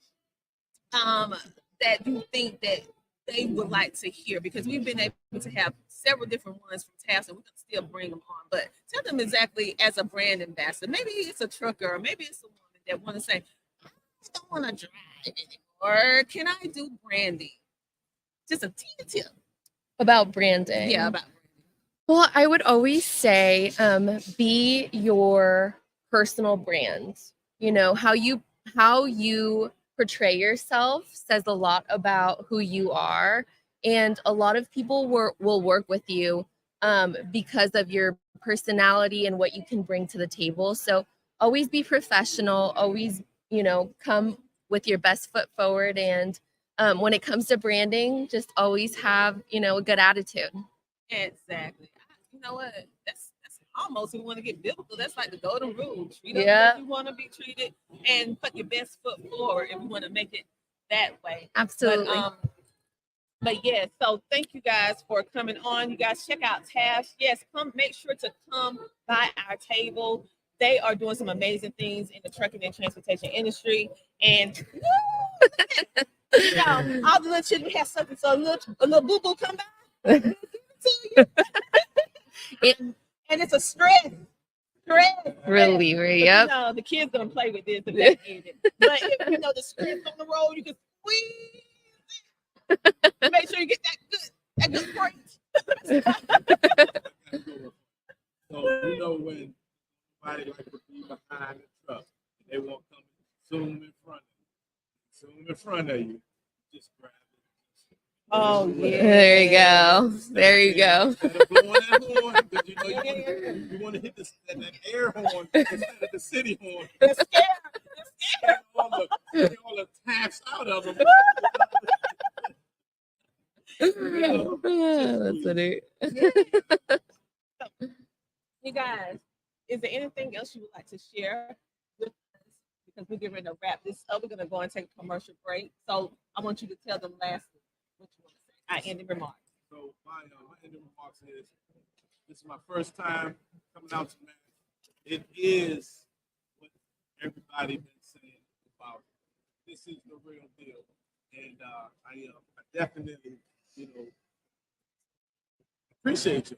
[SPEAKER 5] that you think that they would like to hear, because we've been able to have several different ones from Tabs, and we can still bring them on. But tell them exactly, as a brand ambassador, maybe it's a trucker, or maybe it's a woman that want to say, I don't want to drive anymore. Can I do branding? Just a teeny tip
[SPEAKER 14] about branding.
[SPEAKER 5] Yeah, about branding.
[SPEAKER 14] Well, I would always say, be your personal brand. You know, how you portray yourself says a lot about who you are. And a lot of people will work with you because of your personality and what you can bring to the table. So always be professional, always, come with your best foot forward. And when it comes to branding, just always have, a good attitude.
[SPEAKER 5] Exactly. You know what? That's almost, we want to get biblical. That's like the golden rule. Treat us as you want to be treated, and put your best foot forward if you want to make it that way.
[SPEAKER 14] Absolutely.
[SPEAKER 5] But, But yes, so thank you guys for coming on. You guys check out Taft. Yes, come make sure to come by our table. They are doing some amazing things in the trucking and transportation industry. And you know, all the little children have something, so a little boo-boo come by. And it's a stress.
[SPEAKER 14] Reliever,
[SPEAKER 5] But,
[SPEAKER 14] yep.
[SPEAKER 5] You know, the kids gonna play with this if they get it. But if you know the stress on the road, you can squeeze it. Make sure you get that good freight.
[SPEAKER 7] So you know when somebody like to be behind the truck, they won't come zoom in front of you, just grab it.
[SPEAKER 5] Oh yeah.
[SPEAKER 14] There you go. There you go.
[SPEAKER 7] Instead of blowing that horn, because you know you want to hit that air horn instead of the city horn.
[SPEAKER 5] It's scared.
[SPEAKER 7] Get all the taps out of them.
[SPEAKER 14] That's funny.
[SPEAKER 5] You guys, is there anything else you would like to share with us? Because we're getting ready to wrap this up. We're going to go and take a commercial break. So I want you to tell them lastly what you want to say. I ending remarks.
[SPEAKER 7] So my ending remarks is, this is my first time coming out to Mass. It is what everybody been saying about it. This is the real deal. And I definitely, appreciate you.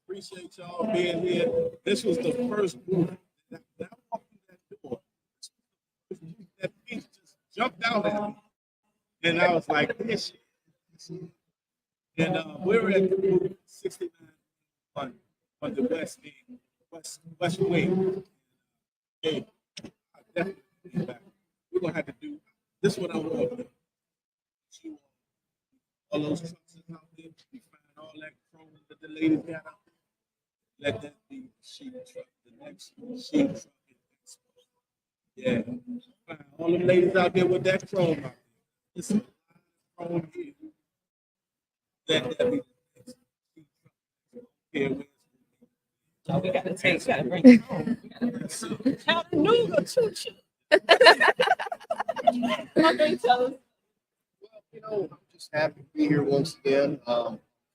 [SPEAKER 7] Appreciate y'all being here. This was the first group that walked through that door. That piece just jumped out at me. And I was like, this shit. And we're at the group 69 on the west wing. Hey, I definitely be back. We're gonna have to do this is what I want. All those trucks out there, we find all that chrome that the ladies got out there. Let that be the sheep truck, the next sheep truck. Yeah. Find all the ladies out there with that chrome out there. It's a chrome here. Let that be the next sheep truck. Here,
[SPEAKER 5] Oh, we got to bring it home. Chattanooga choo-choo. Okay, tell us.
[SPEAKER 15] I'm just happy to be here once again.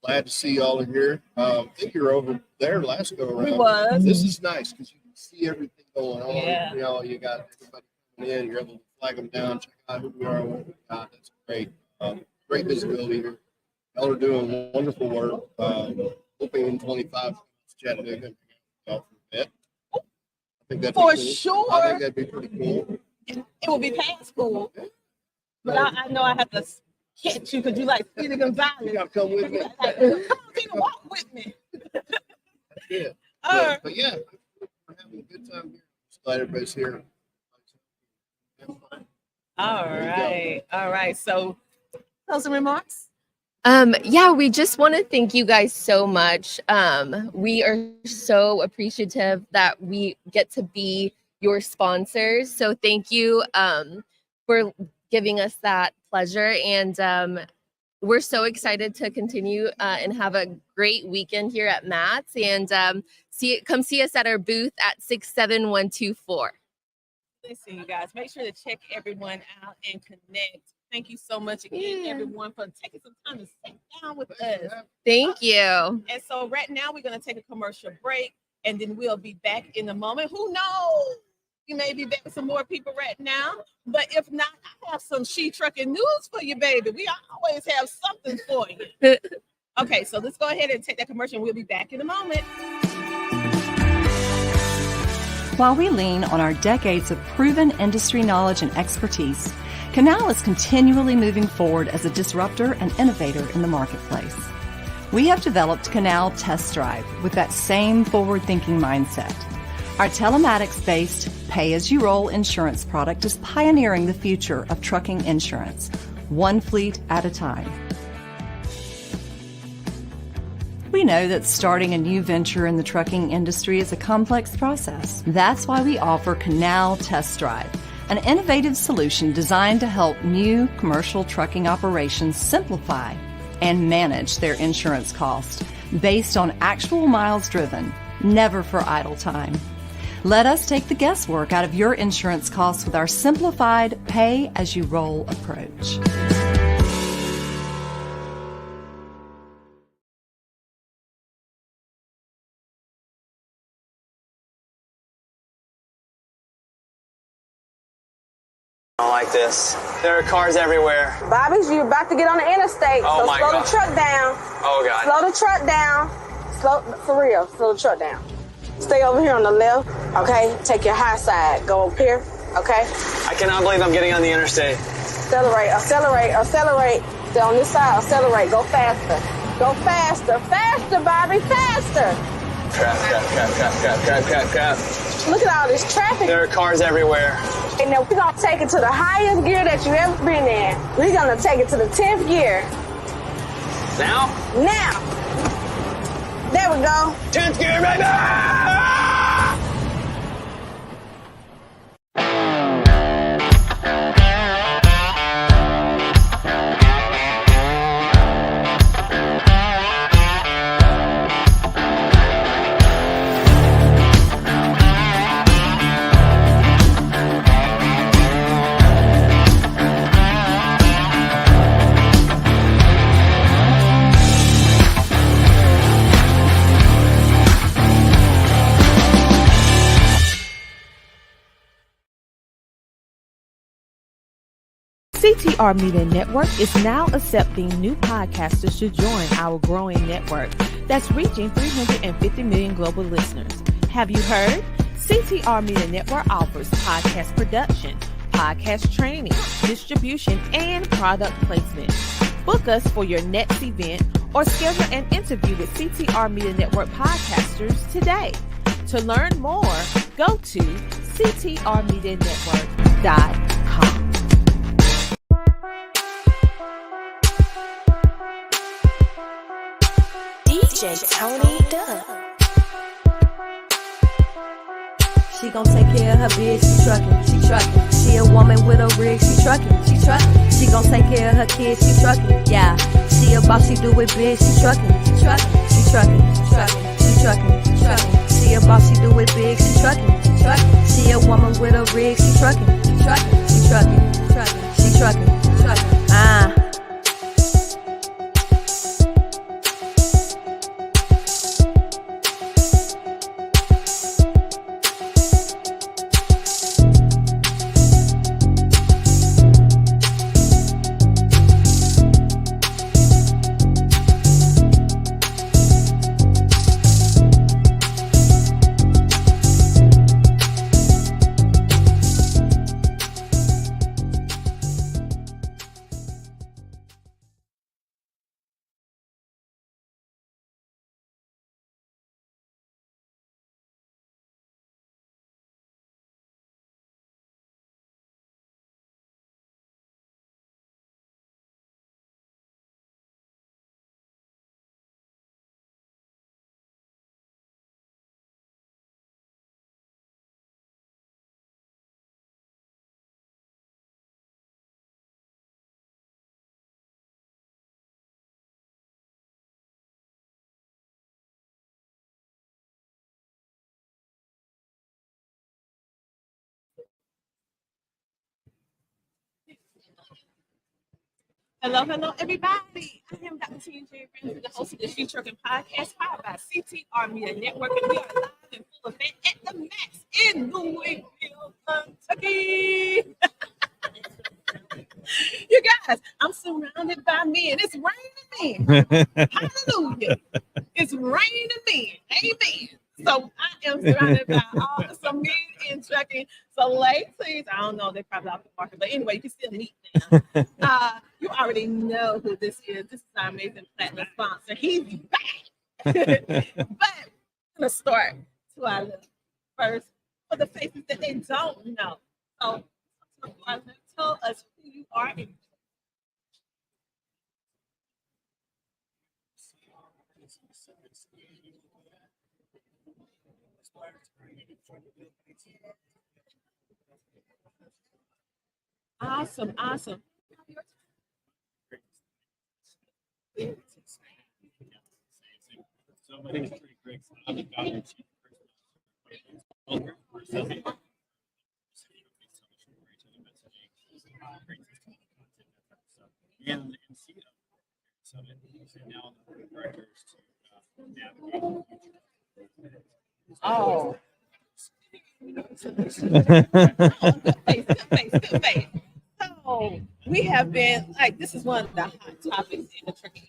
[SPEAKER 15] Glad to see y'all are here. I think you're over there last go around.
[SPEAKER 5] We was.
[SPEAKER 15] This is nice because you can see everything going on.
[SPEAKER 5] Yeah.
[SPEAKER 15] You got everybody coming in. You're able to flag them down, check out who we are, what we got. That's great. Great visibility here. Y'all are doing wonderful work. Hoping in 25 Chattanooga. For a bit. I think that'd be
[SPEAKER 5] For
[SPEAKER 15] cool.
[SPEAKER 5] sure.
[SPEAKER 15] I think that'd be pretty cool.
[SPEAKER 5] It will be past school. But I know I have to catch you because you like Speedy Gonzalez.
[SPEAKER 15] You gotta come with me.
[SPEAKER 5] Like, come on, Tina, walk with me.
[SPEAKER 15] Yeah. But yeah, we're having a good time here. Just glad everybody's here.
[SPEAKER 5] All right. So, closing remarks.
[SPEAKER 14] Yeah, we just want to thank you guys so much. We are so appreciative that we get to be your sponsors. So thank you for giving us that pleasure. And we're so excited to continue and have a great weekend here at Matt's. And come see us at our booth at 67124.
[SPEAKER 5] Listen, you guys, make sure to check everyone out and connect. Thank you so much again, everyone, for taking some time to sit down with us.
[SPEAKER 14] Thank you.
[SPEAKER 5] And so right now we're going to take a commercial break, and then we'll be back in a moment. Who knows? We may be back with some more people right now. But if not, I have some She Trucking news for you, baby. We always have something for you. Okay, so let's go ahead and take that commercial, and we'll be back in a moment.
[SPEAKER 13] While we lean on our decades of proven industry knowledge and expertise, Canal is continually moving forward as a disruptor and innovator in the marketplace. We have developed Canal Test Drive with that same forward-thinking mindset. Our telematics-based pay-as-you-roll insurance product is pioneering the future of trucking insurance, one fleet at a time. We know that starting a new venture in the trucking industry is a complex process. That's why we offer Canal Test Drive, an innovative solution designed to help new commercial trucking operations simplify and manage their insurance costs based on actual miles driven, never for idle time. Let us take the guesswork out of your insurance costs with our simplified pay-as-you-roll approach.
[SPEAKER 11] don't like this. There are cars everywhere.
[SPEAKER 12] Bobby's, you about to get on the interstate,
[SPEAKER 11] Oh
[SPEAKER 12] so
[SPEAKER 11] my
[SPEAKER 12] slow
[SPEAKER 11] God.
[SPEAKER 12] the truck down.
[SPEAKER 11] Oh God.
[SPEAKER 12] Slow the truck down. Slow, for real, slow the truck down. Stay over here on the left, okay? Take your high side, go up here, okay?
[SPEAKER 11] I cannot believe I'm getting on the interstate.
[SPEAKER 12] Accelerate, accelerate, accelerate. Stay on this side, accelerate, go faster. Go faster, faster, Bobby, faster.
[SPEAKER 11] Crap, crap, crap, crap, crap, crap, crap, crap.
[SPEAKER 12] Look at all this traffic.
[SPEAKER 11] There are cars everywhere.
[SPEAKER 12] And now we're gonna take it to the highest gear that you've ever been in. We're gonna take it to the 10th gear.
[SPEAKER 11] Now?
[SPEAKER 12] Now. There we go.
[SPEAKER 11] 10th gear, baby!
[SPEAKER 1] CTR Media Network is now accepting new podcasters to join our growing network that's reaching 350 million global listeners. Have you heard? CTR Media Network offers podcast production, podcast training, distribution, and product placement. Book us for your next event or schedule an interview with CTR Media Network podcasters today. To learn more, go to ctrmedianetwork.com.
[SPEAKER 3] DJ Tony Dubb.
[SPEAKER 4] She gon' take care of her bitch, she truckin', she truckin'. She a woman with a rig, she truckin', she truckin'. She gon' take care of her kids, she truckin', yeah. She a boss, she do it big, she truckin', she truckin', she truckin', she truckin', she truckin', she truckin'. She a boss, she do it big, she truckin', she truckin'. She a woman with a rig, she truckin', she truckin', she truckin', she truckin', she truckin', she truckin'.
[SPEAKER 5] Hello, hello, everybody. I am Dr. T.J. Ramsey, the host of the She Trucking Podcast, powered by CTR Media Network, and we are live in full effect at the Max in Louisville, Kentucky. You guys, I'm surrounded by men. It's raining men. Hallelujah. It's raining men. Amen. So I am surrounded by some men in trucking. So ladies, I don't know, they're probably off the market, but anyway, you can still meet them. You already know who this is. This is our amazing platinum sponsor. He's back. But I'm gonna start to our list first for the faces that they don't know. So tell us who you are. Awesome, awesome.
[SPEAKER 6] So my name is Trey Griggs. I'm the founder and chief and CEO Summit, and now the board of directors to navigate the future.
[SPEAKER 5] Oh. Good face. So we have been like, this is one of the hot topics in the trucking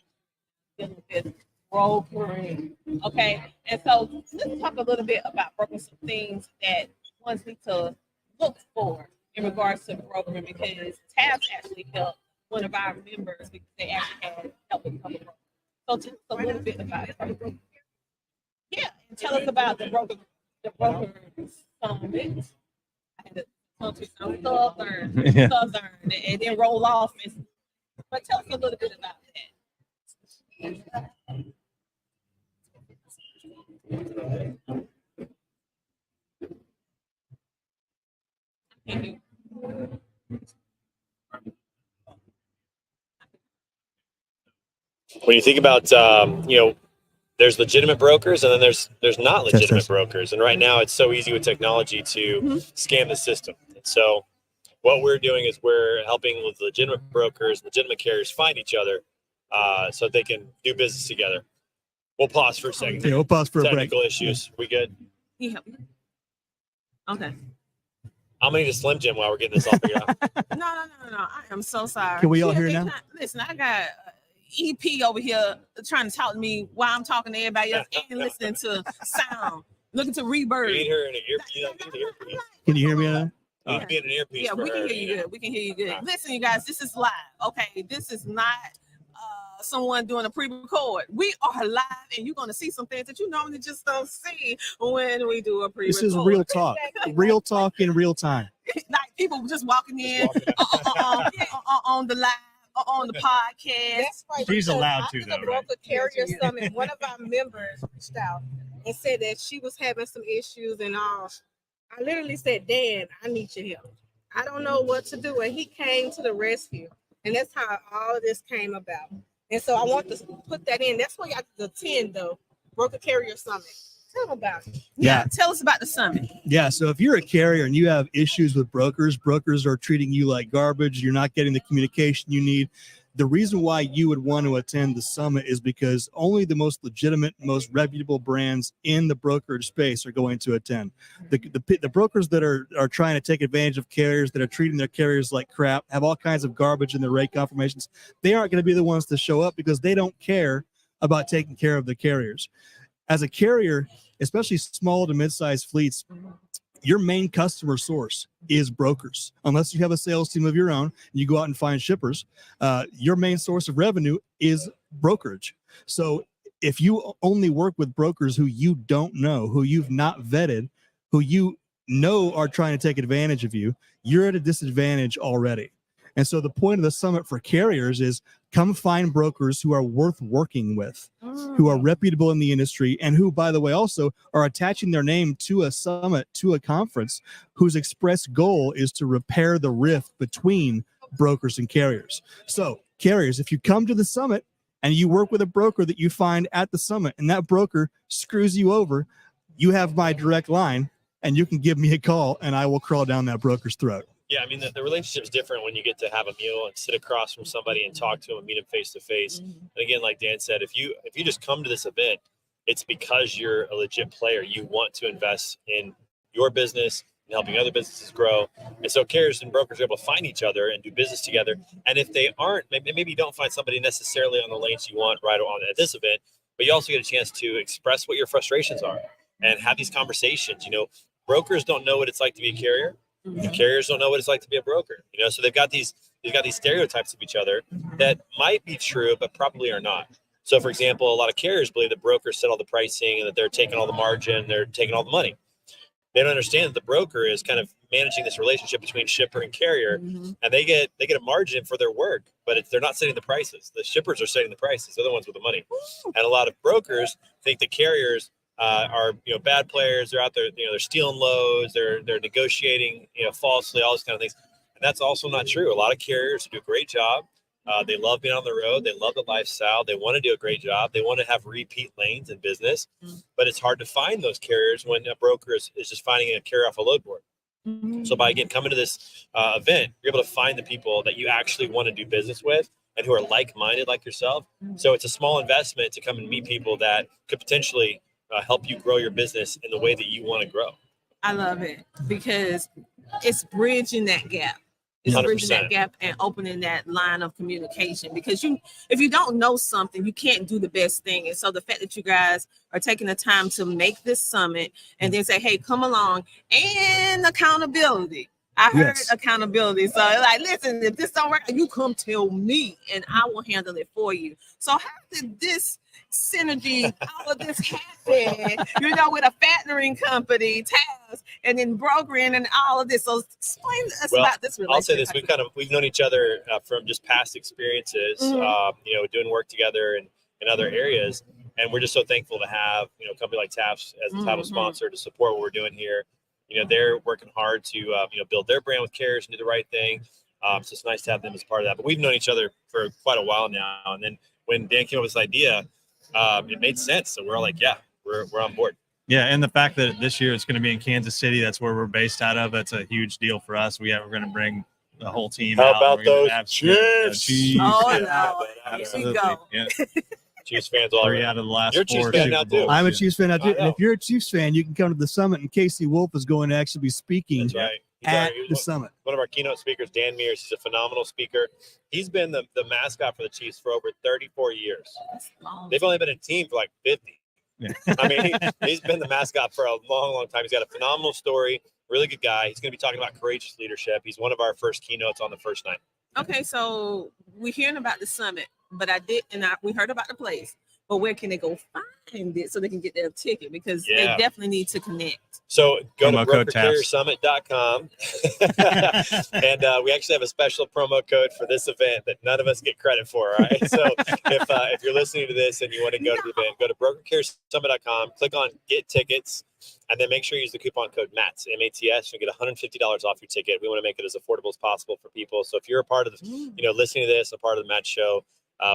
[SPEAKER 5] dealing with brokering. Okay, and so let's talk a little bit about brokering, some things that ones need to look for in regards to brokering, because Tabs actually helped one of our members because they actually had help become a broker. So tell us a little bit about it. Yeah, and tell us about the broker summit. I had to come to some southern, and then roll off. But tell us a little bit about that. Thank you.
[SPEAKER 16] When you think about, there's legitimate brokers and then there's not legitimate brokers. And right now it's so easy with technology to scam the system. And so what we're doing is we're helping with legitimate brokers, legitimate carriers find each other so they can do business together. We'll pause for a second.
[SPEAKER 17] Yeah, we'll pause for a break.
[SPEAKER 16] Technical issues. We good?
[SPEAKER 5] Yeah. Okay.
[SPEAKER 16] I'm gonna need a Slim Jim while we're getting this all figured out.
[SPEAKER 5] No. I am so sorry.
[SPEAKER 17] Can we all hear now?
[SPEAKER 5] Listen, I got EP over here trying to talk to me while I'm talking to everybody else and listening to sound, looking to reverb.
[SPEAKER 16] We need her in an earpiece.
[SPEAKER 17] Can you hear me now?
[SPEAKER 16] You need to be in an earpiece.
[SPEAKER 5] Yeah, we can hear you good. We can hear you good. Listen, you guys, this is live. Okay, this is not someone doing a pre-record. We are live, and you're going to see some things that you normally just don't see when we do a pre-record.
[SPEAKER 17] This is real talk. Real talk in real time.
[SPEAKER 5] Like people just walking in on the live, on the podcast.
[SPEAKER 18] That's right.
[SPEAKER 6] She's
[SPEAKER 18] because
[SPEAKER 6] allowed
[SPEAKER 18] after
[SPEAKER 6] to,
[SPEAKER 18] the
[SPEAKER 6] though,
[SPEAKER 18] Broker
[SPEAKER 6] right?
[SPEAKER 18] Carrier Summit, one of our members reached out and said that she was having some issues and all. I literally said, Dan, I need your help. I don't know what to do. And he came to the rescue. And that's how all of this came about. And so I want to put that in. That's why you have to attend the Broker Carrier Summit. Tell them about it.
[SPEAKER 17] Yeah.
[SPEAKER 5] Tell us about the summit.
[SPEAKER 17] Yeah. So if you're a carrier and you have issues with brokers are treating you like garbage, you're not getting the communication you need. The reason why you would want to attend the summit is because only the most legitimate, most reputable brands in the brokerage space are going to attend. The brokers that are trying to take advantage of carriers, that are treating their carriers like crap, have all kinds of garbage in their rate confirmations. They aren't going to be the ones to show up because they don't care about taking care of the carriers. As a carrier, especially small to mid-sized fleets, your main customer source is brokers. Unless you have a sales team of your own and you go out and find shippers, your main source of revenue is brokerage. So if you only work with brokers who you don't know, who you've not vetted, who you know are trying to take advantage of you, you're at a disadvantage already. And so the point of the summit for carriers is come find brokers who are worth working with, who are reputable in the industry, and who, by the way, also are attaching their name to a summit, to a conference, whose express goal is to repair the rift between brokers and carriers. So carriers, if you come to the summit and you work with a broker that you find at the summit and that broker screws you over, you have my direct line and you can give me a call and I will crawl down that broker's throat.
[SPEAKER 16] Yeah, I mean, the relationship's different when you get to have a meal and sit across from somebody and talk to them and meet them face to face. And again, like Dan said, if you just come to this event, it's because you're a legit player. You want to invest in your business and helping other businesses grow. And so carriers and brokers are able to find each other and do business together. And if they aren't, maybe you don't find somebody necessarily on the lanes you want right on at this event, but you also get a chance to express what your frustrations are and have these conversations. You know, brokers don't know what it's like to be a carrier. The carriers don't know what it's like to be a broker, you know, so they've got these stereotypes of each other that might be true, but probably are not. So, for example, a lot of carriers believe that brokers set all the pricing and that they're taking all the margin, they're taking all the money. They don't understand that the broker is kind of managing this relationship between shipper and carrier, and they get a margin for their work, but they're not setting the prices. The shippers are setting the prices; they're the ones with the money. And a lot of brokers think the carriers are bad players. They're out there, they're stealing loads, they're negotiating falsely, all those kind of things. And that's also not true. A lot of carriers do a great job. They love being on the road. They love the lifestyle. They want to do a great job. They want to have repeat lanes in business, but it's hard to find those carriers when a broker is just finding a carrier off a load board. So by coming to this event, you're able to find the people that you actually want to do business with and who are like-minded like yourself. So it's a small investment to come and meet people that could potentially help you grow your business in the way that you want to grow.
[SPEAKER 5] I love it because it's bridging that gap. It's bridging
[SPEAKER 16] 100%.
[SPEAKER 5] that gap and opening that line of communication, because if you don't know something, you can't do the best thing. And so the fact that you guys are taking the time to make this summit and then say, hey, come along, and accountability. I heard accountability. So like, listen, if this don't work, you come tell me and I will handle it for you. So how did this synergy, all of this happen, with a fattening company, Taz, and then brokering and all of this? So explain to us about this relationship.
[SPEAKER 16] I'll say this: we've known each other from just past experiences, doing work together in other areas, and we're just so thankful to have a company like TAFS as a title sponsor to support what we're doing here. They're working hard to build their brand with carriers and do the right thing. So it's nice to have them as part of that. But we've known each other for quite a while now, and then when Dan came up with this idea, it made sense. So we're all like, yeah, we're on board.
[SPEAKER 6] Yeah, and the fact that this year it's going to be in Kansas City, that's where we're based out of. That's a huge deal for us. We're going to bring the whole team.
[SPEAKER 16] How
[SPEAKER 6] out.
[SPEAKER 16] about
[SPEAKER 6] We're gonna
[SPEAKER 16] those
[SPEAKER 6] have
[SPEAKER 16] Chiefs?
[SPEAKER 6] Chiefs.
[SPEAKER 5] Oh,
[SPEAKER 6] Yeah,
[SPEAKER 5] no. Here we go.
[SPEAKER 6] Yeah.
[SPEAKER 16] Chiefs fans all
[SPEAKER 6] 3 out of the last
[SPEAKER 16] You're a Chiefs
[SPEAKER 6] 4
[SPEAKER 16] fan
[SPEAKER 6] Super
[SPEAKER 16] now, too.
[SPEAKER 6] Bowls.
[SPEAKER 17] I'm a Chiefs fan.
[SPEAKER 16] I
[SPEAKER 17] And
[SPEAKER 16] know.
[SPEAKER 17] if you're a Chiefs fan, you can come to the summit, and Casey Wolf is going to actually be speaking
[SPEAKER 16] That's right.
[SPEAKER 17] at the summit.
[SPEAKER 16] One of our keynote speakers, Dan Mears, he's a phenomenal speaker. He's been the mascot for the Chiefs for over 34 years. They've only been a team for like 50.
[SPEAKER 6] Yeah.
[SPEAKER 16] I mean, he's been the mascot for a long, long time. He's got a phenomenal story, really good guy. He's going to be talking about courageous leadership. He's one of our first keynotes on the first night.
[SPEAKER 5] Okay, so we're hearing about the summit, but we heard about the place. But where can they go find it so they can get their ticket? Because they definitely need to connect.
[SPEAKER 16] So go
[SPEAKER 6] Promo
[SPEAKER 16] to
[SPEAKER 6] code TAFS.
[SPEAKER 16] brokercarriersummit.com. And we actually have a special promo code for this event that none of us get credit for. All right. So if you're listening to this and you want to go to the event, go to brokercarriersummit.com, click on get tickets, and then make sure you use the coupon code MATS, MATS. You'll get $150 off your ticket. We want to make it as affordable as possible for people. So if you're a part of listening to this, a part of the Match Show,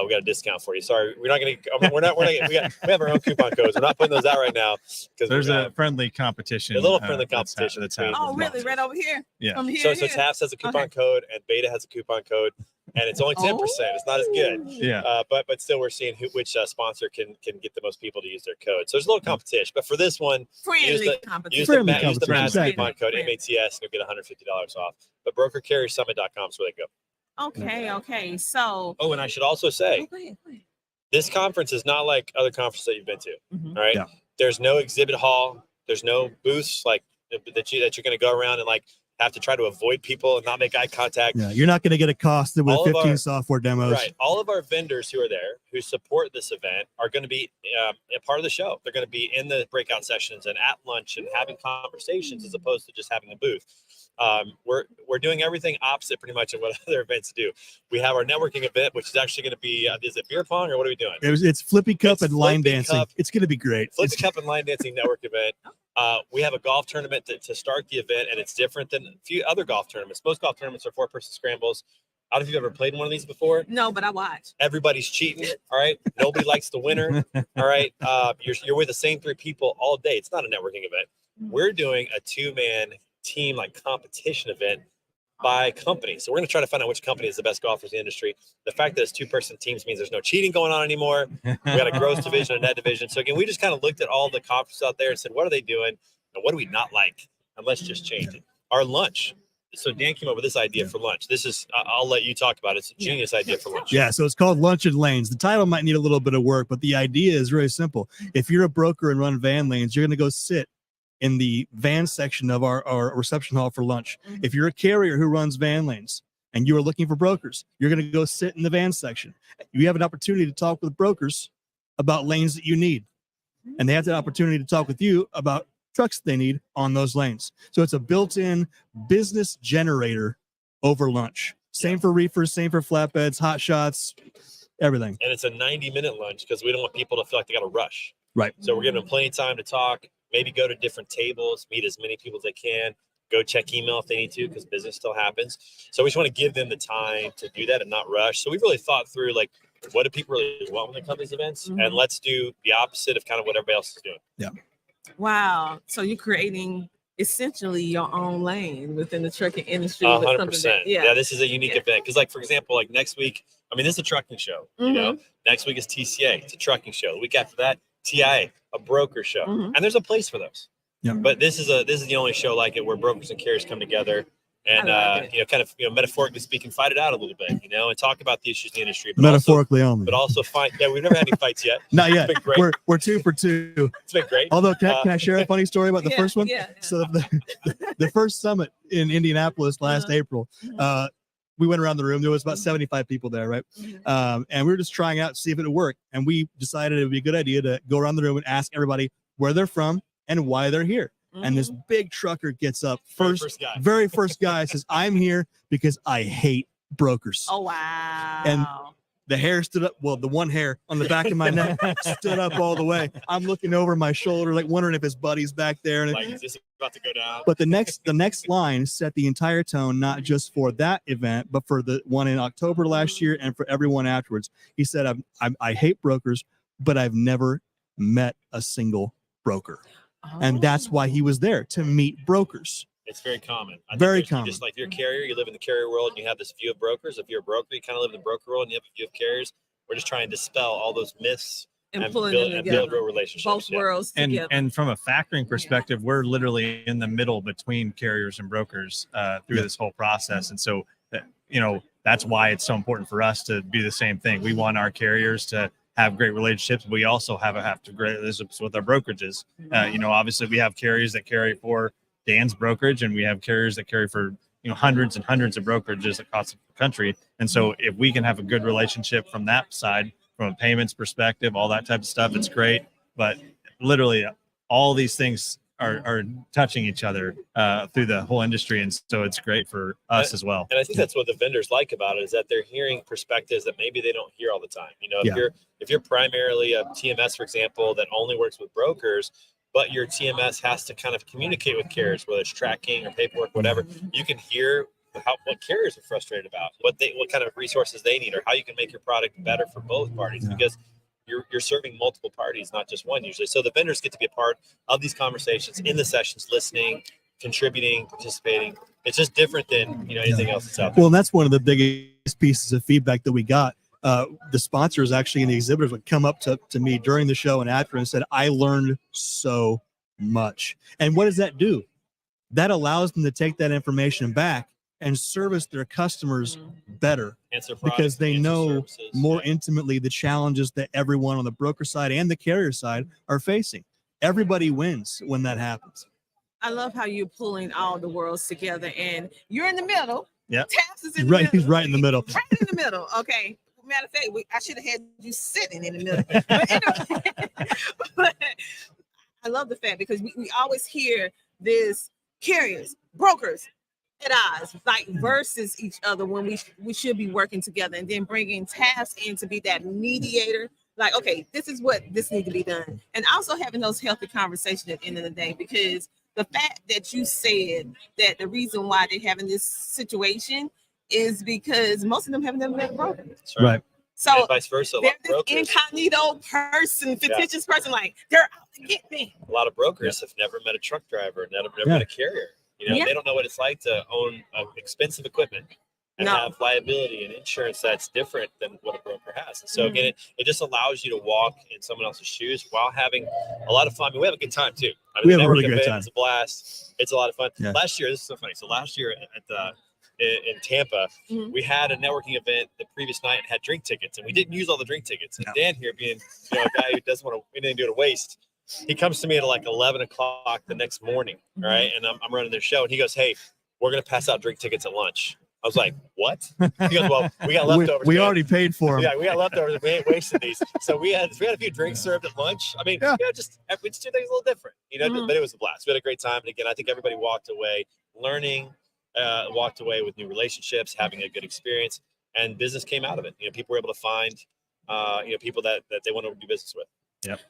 [SPEAKER 16] we got a discount for you. Sorry, we're not going to. We have our own coupon codes. We're not putting those out right now because
[SPEAKER 6] There's a friendly competition.
[SPEAKER 16] A little friendly competition.
[SPEAKER 6] That's
[SPEAKER 16] between-
[SPEAKER 5] Oh, really? Right over here?
[SPEAKER 6] Yeah.
[SPEAKER 5] From here.
[SPEAKER 16] So TAFS has a coupon code and Beta has a coupon code, and it's only 10%. It's not as good.
[SPEAKER 6] Yeah.
[SPEAKER 16] But still, we're seeing which sponsor can get the most people to use their code. So there's a little competition. But for this one,
[SPEAKER 5] Friendly
[SPEAKER 16] use
[SPEAKER 5] competition.
[SPEAKER 16] the MATS
[SPEAKER 17] exactly.
[SPEAKER 16] coupon code MATS, and you'll get $150 off. But brokercarriersummit.com is where they go.
[SPEAKER 5] Okay. So.
[SPEAKER 16] Oh, and I should also say,
[SPEAKER 5] Go ahead.
[SPEAKER 16] this conference is not like other conferences that you've been to.
[SPEAKER 5] Mhm.
[SPEAKER 16] All right.
[SPEAKER 17] Yeah.
[SPEAKER 16] There's no exhibit hall. There's no booths like that you're going to go around and like have to try to avoid people and not make eye contact.
[SPEAKER 17] Yeah, you're not going to get accosted with
[SPEAKER 16] All of
[SPEAKER 17] 15
[SPEAKER 16] our-
[SPEAKER 17] software demos.
[SPEAKER 16] Right. All of our vendors who are there who support this event are going to be a part of the show. They're going to be in the breakout sessions and at lunch and having conversations as opposed to just having a booth. We're doing everything opposite pretty much of what other events do. We have our networking event, which is actually going to be, is it beer pong or what are we doing?
[SPEAKER 17] It's Flippy Cup
[SPEAKER 16] It's
[SPEAKER 17] and line
[SPEAKER 16] Flippy
[SPEAKER 17] dancing.
[SPEAKER 16] Cup.
[SPEAKER 17] It's going to be great.
[SPEAKER 16] Flip the Cup and Line Dancing Network event. We have a golf tournament to start the event, and it's different than a few other golf tournaments. Most golf tournaments are 4-person scrambles. I don't know if you've ever played in one of these before.
[SPEAKER 5] No, but I watch.
[SPEAKER 16] Everybody's cheating. All right. Nobody likes the winner. All right. You're with the same 3 people all day. It's not a networking event. We're doing a 2-man team like competition event by company. So we're going to try to find out which company is the best golfers in the industry. The fact that it's 2-person teams means there's no cheating going on anymore. We got a gross division, a net division. So again, we just kind of looked at all the conferences out there and said, what are they doing? And what do we not like? And let's just change it. Our lunch. So Dan came up with this idea for lunch. This is, I'll let you talk about it. It's a genius idea for lunch.
[SPEAKER 17] Yeah, so it's called Lunch and Lanes. The title might need a little bit of work, but the idea is very simple. If you're a broker and run van lanes, you're going to go sit in the van section of our reception hall for lunch. If you're a carrier who runs van lanes and you are looking for brokers, you're going to go sit in the van section. You have an opportunity to talk with brokers about lanes that you need. And they have the opportunity to talk with you about trucks they need on those lanes. So it's a built-in business generator over lunch. Same for reefers, same for flatbeds, hot shots, everything.
[SPEAKER 16] And it's a 90-minute lunch because we don't want people to feel like they got to rush.
[SPEAKER 17] Right.
[SPEAKER 16] So we're giving them plenty of time to talk, maybe go to different tables, meet as many people as they can, go check email if they need to because business still happens. So we just want to give them the time to do that and not rush. So we've really thought through, like, what do people really want when they come to these events? And let's do the opposite of kind of what everybody else is doing.
[SPEAKER 17] Yeah.
[SPEAKER 5] Wow. So you're creating essentially your own lane within the trucking industry. with something
[SPEAKER 16] 100%.
[SPEAKER 5] that-
[SPEAKER 16] Yeah, this is a unique event because, like, for example, like next week, I mean, this is a trucking show. You know, next week is TCA. It's a trucking show. The week after that, TIA, a broker show, and there's a place for those.
[SPEAKER 17] Yeah.
[SPEAKER 16] But this is the only show like it where brokers and carriers come together and kind of metaphorically speaking, fight it out a little bit, and talk about the issues in the industry. But
[SPEAKER 17] Metaphorically
[SPEAKER 16] also,
[SPEAKER 17] only.
[SPEAKER 16] But also find. Yeah, we've never had any fights yet.
[SPEAKER 17] Not yet.
[SPEAKER 16] It's been great.
[SPEAKER 17] We're 2 for 2.
[SPEAKER 16] It's been great.
[SPEAKER 17] Although, can I share a funny story about the first one?
[SPEAKER 5] Yeah.
[SPEAKER 17] So the first summit in Indianapolis last April, we went around the room. There was about 75 people there, right? And we were just trying out to see if it would work. And we decided it would be a good idea to go around the room and ask everybody where they're from and why they're here. And this big trucker gets up very first guy says, "I'm here because I hate brokers."
[SPEAKER 5] Oh, wow.
[SPEAKER 17] And the hair stood up. Well, the one hair on the back of my neck stood up all the way. I'm looking over my shoulder, like wondering if his buddy's back there. And
[SPEAKER 16] Like, is this about to go down?
[SPEAKER 17] but the next line set the entire tone, not just for that event, but for the one in October last year and for everyone afterwards. He said, I hate brokers, but I've never met a single broker. And that's why he was there, to meet brokers.
[SPEAKER 16] It's very common.
[SPEAKER 17] Very common.
[SPEAKER 16] Just like if you're a carrier, you live in the carrier world and you have this view of brokers. If you're a broker, you kind of live in the broker world and you have a view of carriers. We're just trying to dispel all those myths and build real relationships.
[SPEAKER 5] Both worlds together.
[SPEAKER 6] And from a factoring perspective, we're literally in the middle between carriers and brokers through this whole process. And so, that's why it's so important for us to do the same thing. We want our carriers to have great relationships. We also have to great relationships with our brokerages. Obviously we have carriers that carry for Dan's brokerage, and we have carriers that carry for hundreds and hundreds of brokerages across the country. And so if we can have a good relationship from that side, from a payments perspective, all that type of stuff, it's great. But literally all these things are touching each other through the whole industry, and so it's great for us as well.
[SPEAKER 16] And I think that's what the vendors like about it, is that they're hearing perspectives that maybe they don't hear all the time. If you're primarily a TMS, for example, that only works with brokers, but your TMS has to kind of communicate with carriers, whether it's tracking or paperwork, whatever, you can hear what carriers are frustrated about, what kind of resources they need, or how you can make your product better for both parties, because you're serving multiple parties, not just one usually. So the vendors get to be a part of these conversations, in the sessions, listening, contributing, participating. It's just different than anything else that's out there.
[SPEAKER 17] Well, that's one of the biggest pieces of feedback that we got. The sponsors actually and the exhibitors would come up to me during the show and after and said, "I learned so much." And what does that do? That allows them to take that information back and service their customers better, because they know more intimately the challenges that everyone on the broker side and the carrier side are facing. Everybody wins when that happens.
[SPEAKER 5] I love how you're pulling all the worlds together, and you're in the middle.
[SPEAKER 17] Yeah,
[SPEAKER 5] Taps is in the middle.
[SPEAKER 17] He's right in the middle.
[SPEAKER 5] Right in the middle. Okay. Matter of fact, I should have had you sitting in the middle. But anyway, but I love the fact, because we always hear this carriers, brokers at odds, like versus each other, when we should be working together, and then bringing tasks in to be that mediator. Like, okay, this is what this needs to be done. And also having those healthy conversations at the end of the day, because the fact that you said that the reason why they're having this situation is because most of them have never met a broker.
[SPEAKER 17] Right.
[SPEAKER 5] So
[SPEAKER 16] and vice versa.
[SPEAKER 5] They're this incognito person, fictitious person, like they're out to get me.
[SPEAKER 16] A lot of brokers have never met a truck driver, never met a carrier. They don't know what it's like to own expensive equipment and have liability and insurance that's different than what a broker has. And so again, it just allows you to walk in someone else's shoes while having a lot of fun. I mean, we have a good time too.
[SPEAKER 17] We have a really good time.
[SPEAKER 16] It's a blast. It's a lot of fun.
[SPEAKER 17] Yeah.
[SPEAKER 16] Last year, this is so funny. So last year in Tampa, we had a networking event the previous night and had drink tickets, and we didn't use all the drink tickets. And Dan here, being a guy who doesn't want to anything to do to waste, he comes to me at like 11 o'clock the next morning, right? And I'm running their show, and he goes, "Hey, we're gonna pass out drink tickets at lunch." I was like, "What?" He goes, "Well, we got leftovers.
[SPEAKER 17] We already paid for them."
[SPEAKER 16] Yeah, we got leftovers. We ain't wasted these. So we had a few drinks served at lunch. I mean, we just do things a little different, But it was a blast. We had a great time, and again, I think everybody walked away learning, walked away with new relationships, having a good experience, and business came out of it. People were able to find, people that they want to do business with.
[SPEAKER 6] Yep.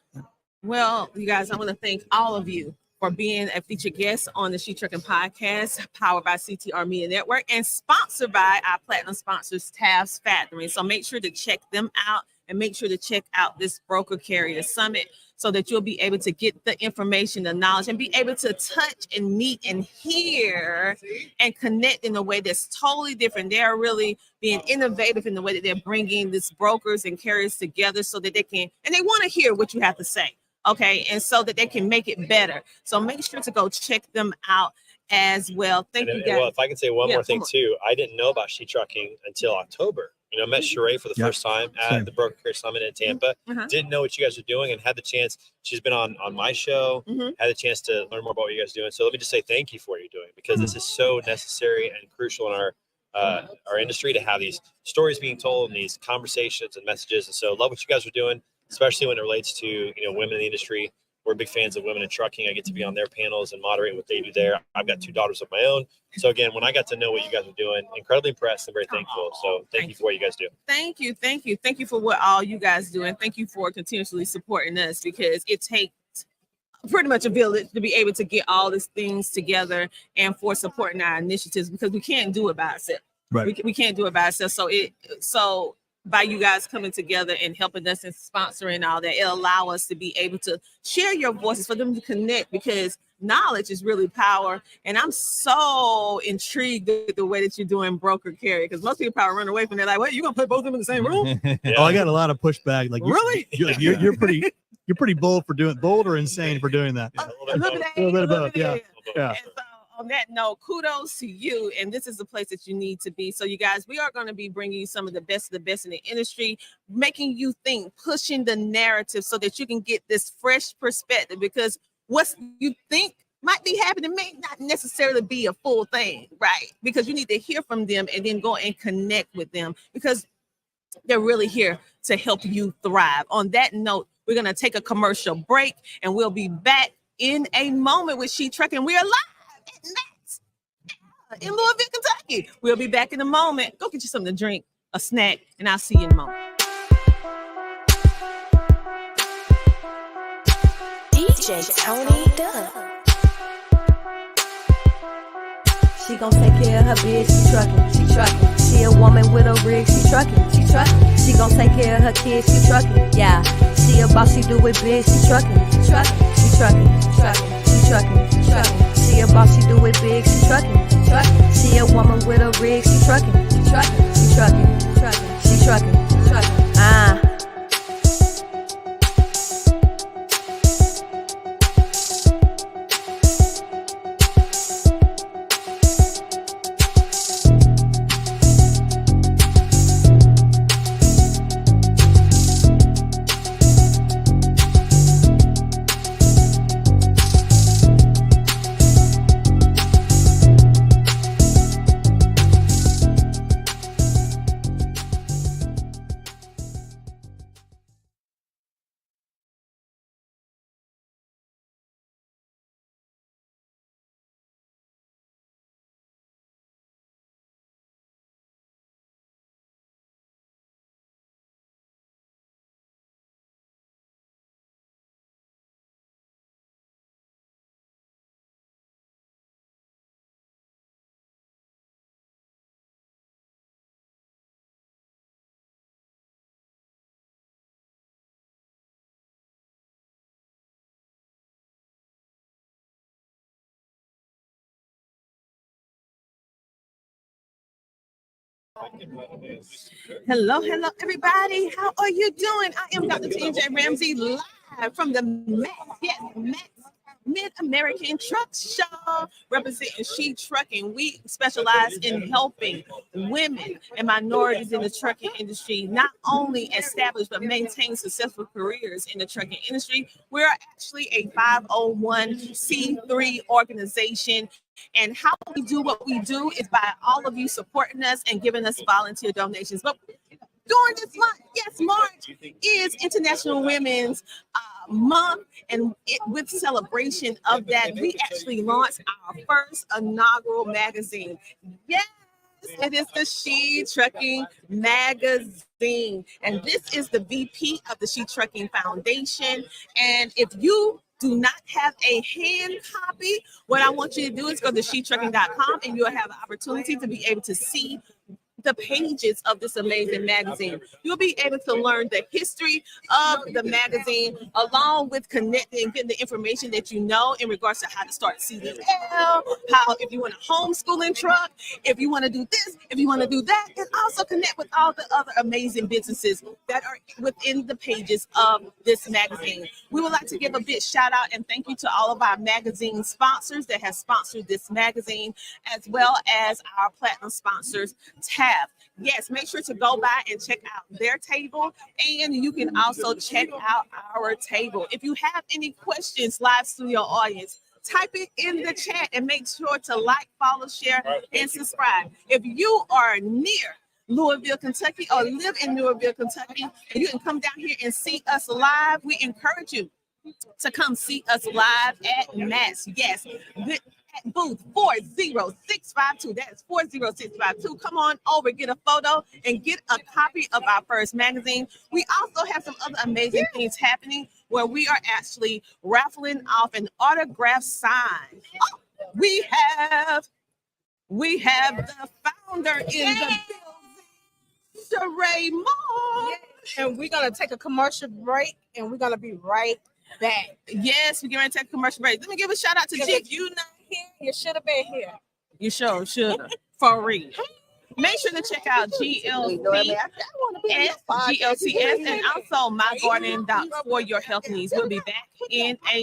[SPEAKER 5] Well, you guys, I want to thank all of you for being a featured guest on the She Trucking Podcast, powered by CTR Media Network and sponsored by our platinum sponsors, Taft Factoring. So make sure to check them out, and make sure to check out this Broker Carrier Summit, so that you'll be able to get the information, the knowledge, and be able to touch and meet and hear and connect in a way that's totally different. They're really being innovative in the way that they're bringing these brokers and carriers together, so that they can, and they want to hear what you have to say. Okay, and so that they can make it better. So make sure to go check them out. as well. Thank you, guys.
[SPEAKER 16] Well, if I can say one
[SPEAKER 5] Yeah,
[SPEAKER 16] more thing
[SPEAKER 5] come on.
[SPEAKER 16] too, I didn't know about She Trucking until October. I met Sheree for the
[SPEAKER 17] Yep.
[SPEAKER 16] first time at
[SPEAKER 17] Same.
[SPEAKER 16] the Broker Care Summit in Tampa.
[SPEAKER 5] Uh-huh.
[SPEAKER 16] Didn't know what you guys were doing and had the chance. She's been on my show,
[SPEAKER 5] Mhm.
[SPEAKER 16] had a chance to learn more about what you guys are doing. So let me just say thank you for what you're doing, because this is so necessary and crucial in our industry to have these stories being told and these conversations and messages. And so love what you guys are doing, especially when it relates to women in the industry. We're big fans of women in trucking. I get to be on their panels and moderate what they do there. I've got 2 daughters of my own. So again, when I got to know what you guys are doing, incredibly impressed and very thankful. So thank you for what you guys do.
[SPEAKER 5] Thank you. Thank you for what all you guys do, and thank you for continuously supporting us, because it takes pretty much a village to be able to get all these things together and for supporting our initiatives, because we can't do it by ourselves.
[SPEAKER 17] Right.
[SPEAKER 5] We can't do it by ourselves. So by you guys coming together and helping us and sponsoring all that, it'll allow us to be able to share your voices, for them to connect, because knowledge is really power. And I'm so intrigued with the way that you're doing broker carry, because most people probably run away from that. Like, what, you gonna put both of them in the same room?
[SPEAKER 17] Oh, I got a lot of pushback. Like,
[SPEAKER 5] Really?
[SPEAKER 17] You're pretty bold or insane for doing that.
[SPEAKER 5] A little bit
[SPEAKER 17] A little bit of both. Yeah. Yeah.
[SPEAKER 5] And so on that note, kudos to you. And this is the place that you need to be. So you guys, we are going to be bringing you some of the best in the industry, making you think, pushing the narrative so that you can get this fresh perspective, because what you think might be happening may not necessarily be a full thing, right? Because you need to hear from them and then go and connect with them, because they're really here to help you thrive. On that note, we're going to take a commercial break, and we'll be back in a moment with She Trucking. We are live at Matt's in Louisville, Kentucky. We'll be back in a moment. Go get you something to drink, a snack, and I'll see you in a moment.
[SPEAKER 3] DJ Tony Dubb.
[SPEAKER 4] She gon' take care of her bitch, she truckin'. She a woman with a rig, she truckin'. She gon' take care of her kids, she truckin'. Yeah, she a boss, she do it big, she truckin'. She truckin'. She a boss, she do it big, she truckin'. She a woman with a rig, she truckin'. She truckin'.
[SPEAKER 5] Hello, everybody. How are you doing? I am Dr. TJ Ramsey, live from the Matt's Mid-American Truck Show, representing She Trucking. We specialize in helping women and minorities in the trucking industry not only establish but maintain successful careers in the trucking industry. We're actually a 501c3 organization. And how we do what we do is by all of you supporting us and giving us volunteer donations. But during this month, yes, March is International Women's Month, and with celebration of that, we actually launched our first inaugural magazine. Yes, it is the She Trucking magazine, and this is the VP of the She Trucking Foundation. And if you do not have a hand copy, what I want you to do is go to shetrucking.com, and you'll have an opportunity to be able to see the pages of this amazing magazine. You'll be able to learn the history of the magazine, along with connecting and getting the information that you know in regards to how to start CDL, how if you want a homeschooling truck, if you want to do this, if you want to do that, and also connect with all the other amazing businesses that are within the pages of this magazine. We would like to give a big shout out and thank you to all of our magazine sponsors that have sponsored this magazine, as well as our platinum sponsors, TAB. Yes, make sure to go by and check out their table, and you can also check out our table. If you have any questions, live studio audience, type it in the chat and make sure to like, follow, share, and subscribe. If you are near Louisville, Kentucky, or live in Louisville, Kentucky, and you can come down here and see us live, we encourage you to come see us live at Mass. Yes, at booth 40652. That's 40652. Come on over, get a photo, and get a copy of our first magazine. We also have some other amazing things happening where we are actually raffling off an autograph sign. Oh, we have the founder in the building, Sheree Moore.
[SPEAKER 18] And we're gonna take a commercial break, and we're gonna be right back.
[SPEAKER 5] Yes, we're going to take a commercial break. Let me give a shout out to G.
[SPEAKER 18] If you're not here, you should have been here.
[SPEAKER 5] You sure should have. For real. Make sure to check out GLTS, and also My Garden Doc for your health needs. We'll be back in a.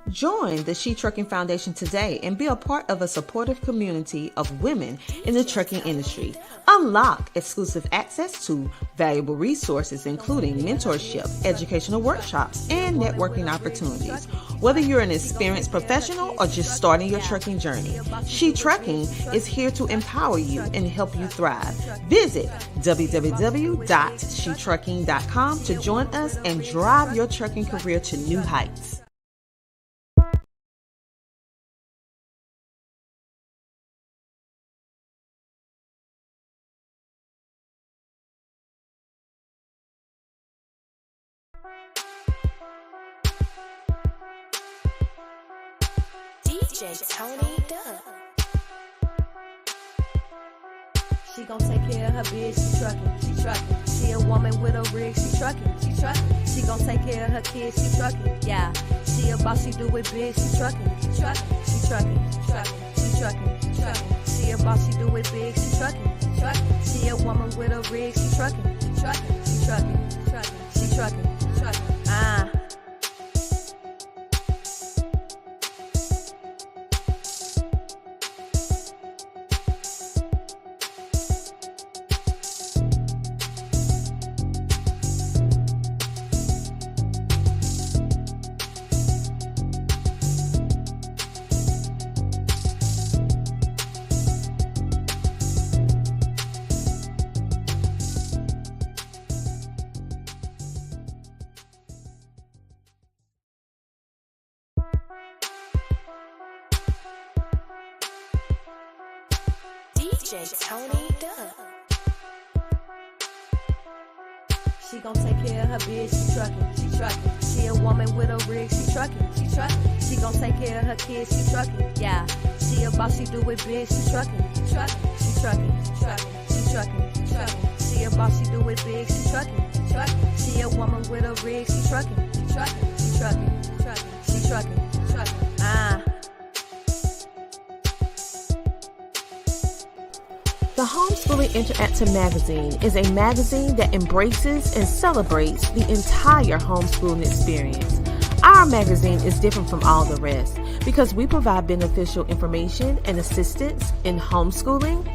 [SPEAKER 1] Join the She Trucking Foundation today and be a part of a supportive community of women in the trucking industry. Unlock exclusive access to valuable resources, including mentorship, educational workshops, and networking opportunities. Whether you're an experienced professional or just starting your trucking journey, She Trucking is here to empower you and help you thrive. Visit www.shetrucking.com to join us and drive your trucking career to new heights.
[SPEAKER 3] DJ Tony Duck.
[SPEAKER 4] She gon' take care of her bitch, she truckin'. She a woman with a rig, she truckin'. She gon' take care of her kids, she truckin'. Yeah, she a boss, she do it big, she truckin'. She truckin'. She a boss, she do it big, she truckin'. She a woman with a rig, she truckin'. She truckin'.
[SPEAKER 3] DJ Tony Duck.
[SPEAKER 4] She gon' take care of her bitch, she truckin'. She a woman with a rig, she truckin'. She gon' take care of her kids, she truckin'. Yeah, she a boss, she do it big, she truckin'. She a boss, she do it big, she truckin'. She a woman with a rig, she truckin'. She truckin'.
[SPEAKER 1] The Homeschooling Interactive Magazine is a magazine that embraces and celebrates the entire homeschooling experience. Our magazine is different from all the rest because we provide beneficial information and assistance in homeschooling,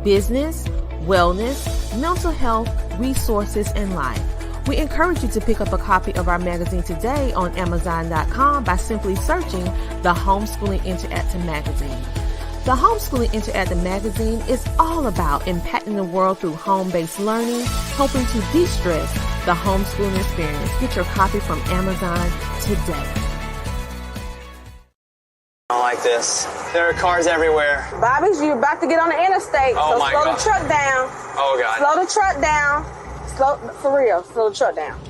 [SPEAKER 1] business, wellness, mental health, resources, and life. We encourage you to pick up a copy of our magazine today on Amazon.com by simply searching the Homeschooling Interactive Magazine. The Homeschooling Interactive Magazine is all about impacting the world through home-based learning, helping to de-stress the homeschooling experience. Get your copy from Amazon today.
[SPEAKER 11] I don't like this. There are cars everywhere.
[SPEAKER 12] Bobby's, you about to get on the interstate.
[SPEAKER 11] Oh
[SPEAKER 12] so
[SPEAKER 11] my
[SPEAKER 12] slow
[SPEAKER 11] God.
[SPEAKER 12] the truck down.
[SPEAKER 11] Oh God.
[SPEAKER 12] Slow the truck down. For real, slow the truck down.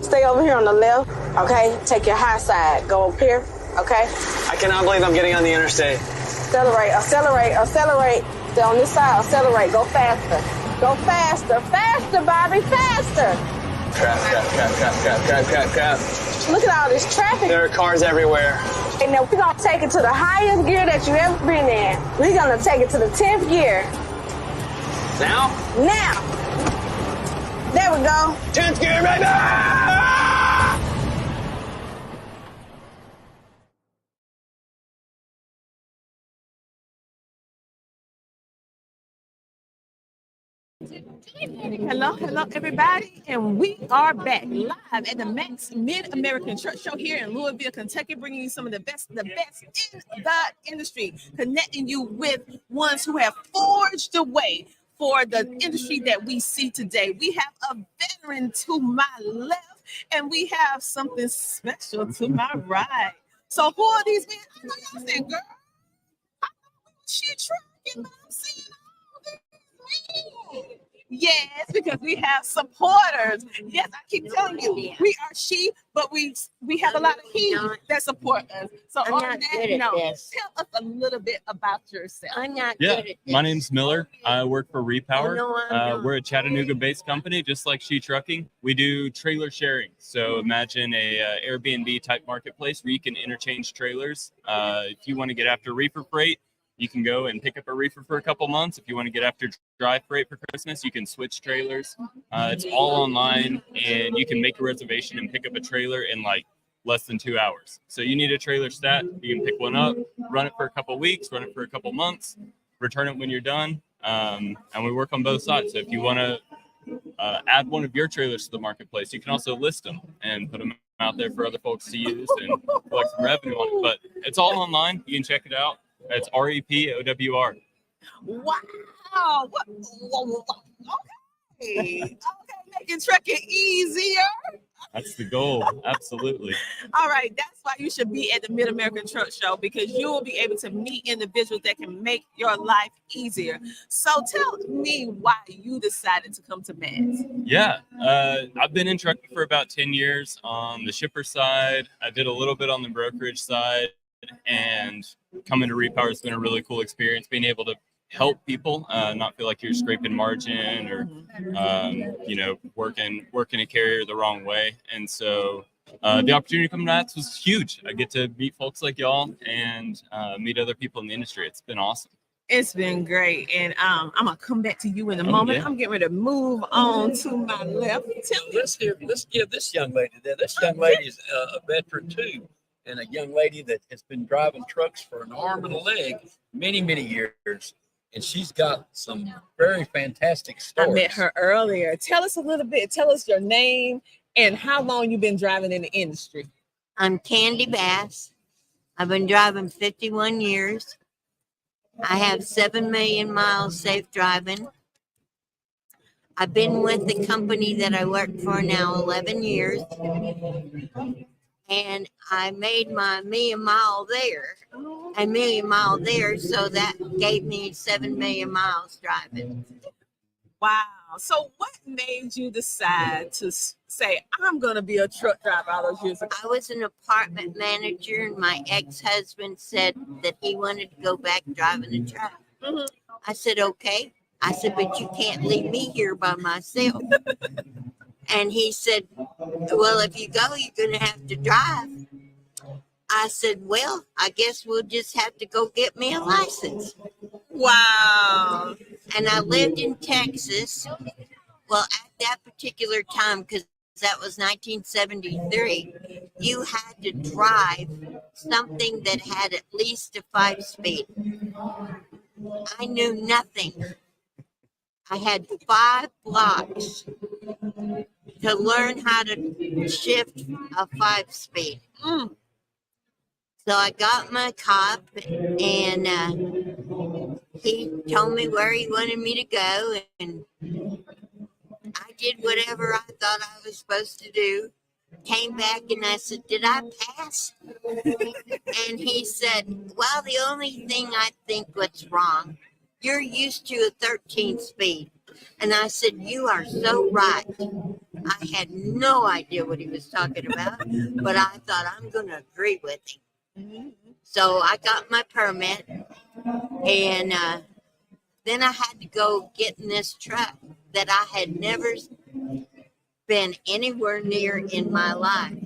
[SPEAKER 12] Stay over here on the left, okay? Take your high side. Go up here, okay?
[SPEAKER 11] I cannot believe I'm getting on the interstate.
[SPEAKER 12] Accelerate, accelerate, accelerate. Stay on this side, accelerate. Go faster. Go faster. Faster, Bobby, faster.
[SPEAKER 11] Crap.
[SPEAKER 12] Look at all this traffic.
[SPEAKER 11] There are cars everywhere.
[SPEAKER 12] And now we're going to take it to the highest gear that you've ever been in. We're going to take it to the 10th gear.
[SPEAKER 11] Now?
[SPEAKER 12] Now. There we go.
[SPEAKER 11] 10th gear, baby!
[SPEAKER 5] Hello, everybody, and we are back live at the Max Mid-American Truck Show here in Louisville, Kentucky, bringing you some of the best in the industry, connecting you with ones who have forged the way for the industry that we see today. We have a veteran to my left, and we have something special to my right. So who are these men? I know y'all saying, girl, I know she trucking, but I'm seeing all these men. Yes, because we have supporters. Yes, I keep telling you, we are she, but we have a lot of he that support us. So
[SPEAKER 19] I'm
[SPEAKER 5] on
[SPEAKER 19] not
[SPEAKER 5] that
[SPEAKER 19] good at
[SPEAKER 5] note,
[SPEAKER 19] this.
[SPEAKER 5] tell us a little bit about yourself.
[SPEAKER 19] I'm not
[SPEAKER 20] Yeah,
[SPEAKER 19] good at this.
[SPEAKER 20] my name's Miller. I work for Repower.
[SPEAKER 19] Oh, no, I'm not.
[SPEAKER 20] We're a Chattanooga-based company, just like She Trucking. We do trailer sharing. So imagine a Airbnb type marketplace where you can interchange trailers. If you want to get after reefer freight, you can go and pick up a reefer for a couple months. If you want to get after dry freight for Christmas, you can switch trailers. It's all online, and you can make a reservation and pick up a trailer in like less than 2 hours. So you need a trailer stat, you can pick one up, run it for a couple weeks, run it for a couple months, return it when you're done. And we work on both sides. So if you want to add one of your trailers to the marketplace, you can also list them and put them out there for other folks to use and collect some revenue on it. But it's all online. You can check it out. It's REPOWR.
[SPEAKER 5] Wow. What? Okay, making trucking easier.
[SPEAKER 20] That's the goal. Absolutely.
[SPEAKER 5] All right, that's why you should be at the Mid-American Truck Show, because you will be able to meet individuals that can make your life easier. So tell me why you decided to come to Max.
[SPEAKER 20] Yeah, I've been in trucking for about 10 years on the shipper side. I did a little bit on the brokerage side, and coming to Repower has been a really cool experience, being able to help people not feel like you're scraping margin or working a carrier the wrong way. And so the opportunity to come to Max was huge. I get to meet folks like y'all and meet other people in the industry. It's been awesome.
[SPEAKER 5] It's been great, and I'm gonna come back to you in a moment.
[SPEAKER 20] Yeah.
[SPEAKER 5] I'm getting ready to move on to my left.
[SPEAKER 21] Let's give this young lady there. This young lady is a veteran too, and a young lady that has been driving trucks for an arm and a leg many years, and she's got some very fantastic stories.
[SPEAKER 5] I met her earlier. Tell us a little bit. Tell us your name and how long you've been driving in the industry.
[SPEAKER 19] I'm Candy Bass. I've been driving 51 years. I have 7 million miles safe driving. I've been with the company that I work for now 11 years. And I made my million mile there, so that gave me 7 million miles driving.
[SPEAKER 5] Wow. So what made you decide to say, I'm going to be a truck driver all those years ago?
[SPEAKER 19] I was an apartment manager, and my ex-husband said that he wanted to go back driving a truck.
[SPEAKER 5] Mm-hmm.
[SPEAKER 19] I said, okay. I said, but you can't leave me here by myself. And he said, well, if you go, you're going to have to drive. I said, well, I guess we'll just have to go get me a license.
[SPEAKER 5] Wow.
[SPEAKER 19] And I lived in Texas. Well, at that particular time, because that was 1973, you had to drive something that had at least a 5-speed. I knew nothing. I had 5 blocks to learn how to shift a 5-speed. So I got my cop, and he told me where he wanted me to go, and I did whatever I thought I was supposed to do. Came back and I said, did I pass? And he said, well, the only thing I think what's wrong, you're used to a 13 speed. And I said, you are so right. I had no idea what he was talking about, but I thought I'm going to agree with him. So I got my permit, And then I had to go get in this truck that I had never been anywhere near in my life.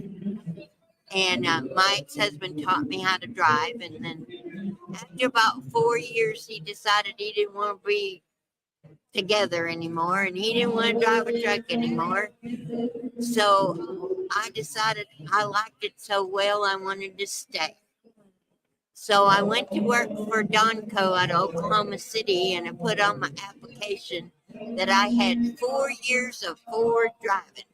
[SPEAKER 19] And my ex-husband taught me how to drive. And then after about 4 years, he decided he didn't want to be together anymore, and he didn't want to drive a truck anymore. So I decided I liked it so well, I wanted to stay. So I went to work for Donco at Oklahoma City, and I put on my application that I had 4 years of forward driving.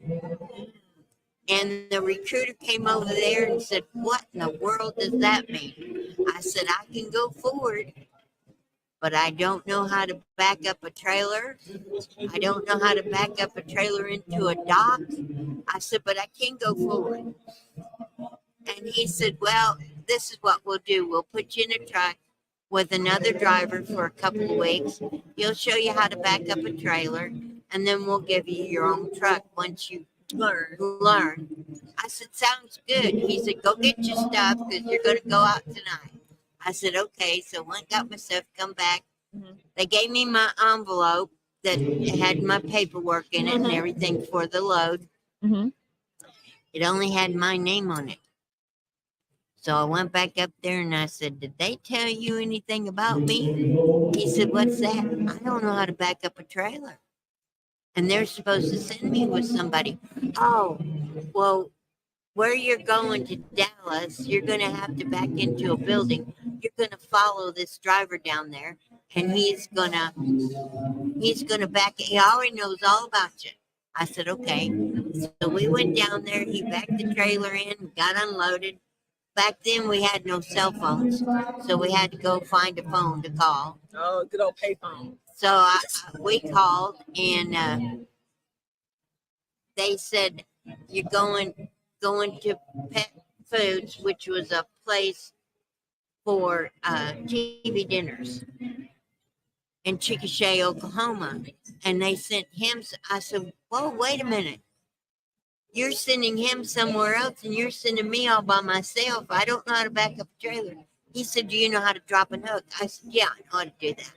[SPEAKER 19] And the recruiter came over there and said, "What in the world does that mean?" I said, "I can go forward, but I don't know how to back up a trailer. I don't know how to back up a trailer into a dock." I said, "But I can go forward." And he said, "Well, this is what we'll do. We'll put you in a truck with another driver for a couple of weeks. He'll show you how to back up a trailer, and then we'll give you your own truck once you learn." I said, "Sounds good." He said, "Go get your stuff because you're going to go out tonight." I said, "Okay." So went, got my stuff, come back. They gave me my envelope that had my paperwork in it and everything for the load. It only had my name on it. So I went back up there and I said, "Did they tell you anything about me?" He said, "What's that?" "I don't know how to back up a trailer. And they're supposed to send me with somebody." "Oh, well, where you're going to Dallas, you're going to have to back into a building. You're going to follow this driver down there, and he's going to back. He already knows all about you." I said, "Okay." So we went down there. He backed the trailer in, got unloaded. Back then, we had no cell phones, so we had to go find a phone to call.
[SPEAKER 5] Oh, good old payphone.
[SPEAKER 19] So we called, and they said, "You're going to Pet Foods," which was a place for TV dinners in Chickasha, Oklahoma. And they sent him. I said, "Whoa, wait a minute. You're sending him somewhere else, and you're sending me all by myself. I don't know how to back up a trailer." He said, "Do you know how to drop a hook?" I said, "Yeah, I know how to do that."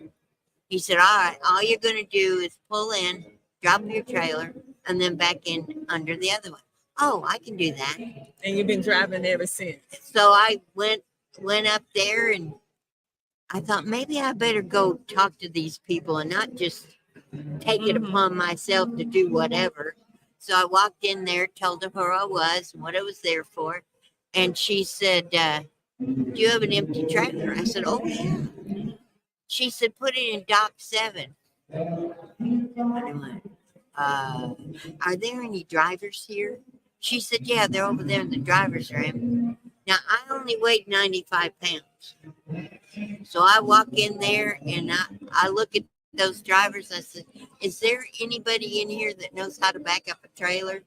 [SPEAKER 19] He said, "All right, all you're going to do is pull in, drop your trailer, and then back in under the other one." "Oh, I can do that."
[SPEAKER 5] And you've been driving ever since.
[SPEAKER 19] So I went up there, and I thought maybe I better go talk to these people and not just take it upon myself to do whatever. So I walked in there, told her who I was and what I was there for. And she said, "Do you have an empty trailer?" I said, "Oh, yeah." She said, "Put it in dock 7. And I went, "Are there any drivers here?" She said, "Yeah, they're over there in the driver's room." Now, I only weighed 95 pounds. So I walk in there and I look at those drivers. I said, "Is there anybody in here that knows how to back up a trailer?"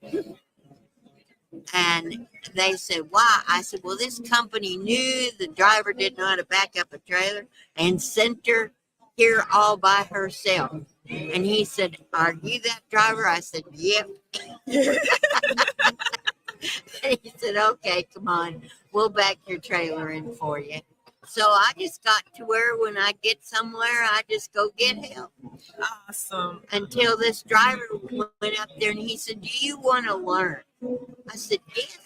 [SPEAKER 19] And they said, "Why?" I said, "Well, this company knew the driver didn't know how to back up a trailer and sent her here all by herself." And he said, "Are you that driver?" I said, "Yep." And he said, "Okay, come on, we'll back your trailer in for you." So I just got to where when I get somewhere, I just go get help.
[SPEAKER 5] Awesome.
[SPEAKER 19] Until this driver went up there and he said, "Do you want to learn?" I said, "Yes."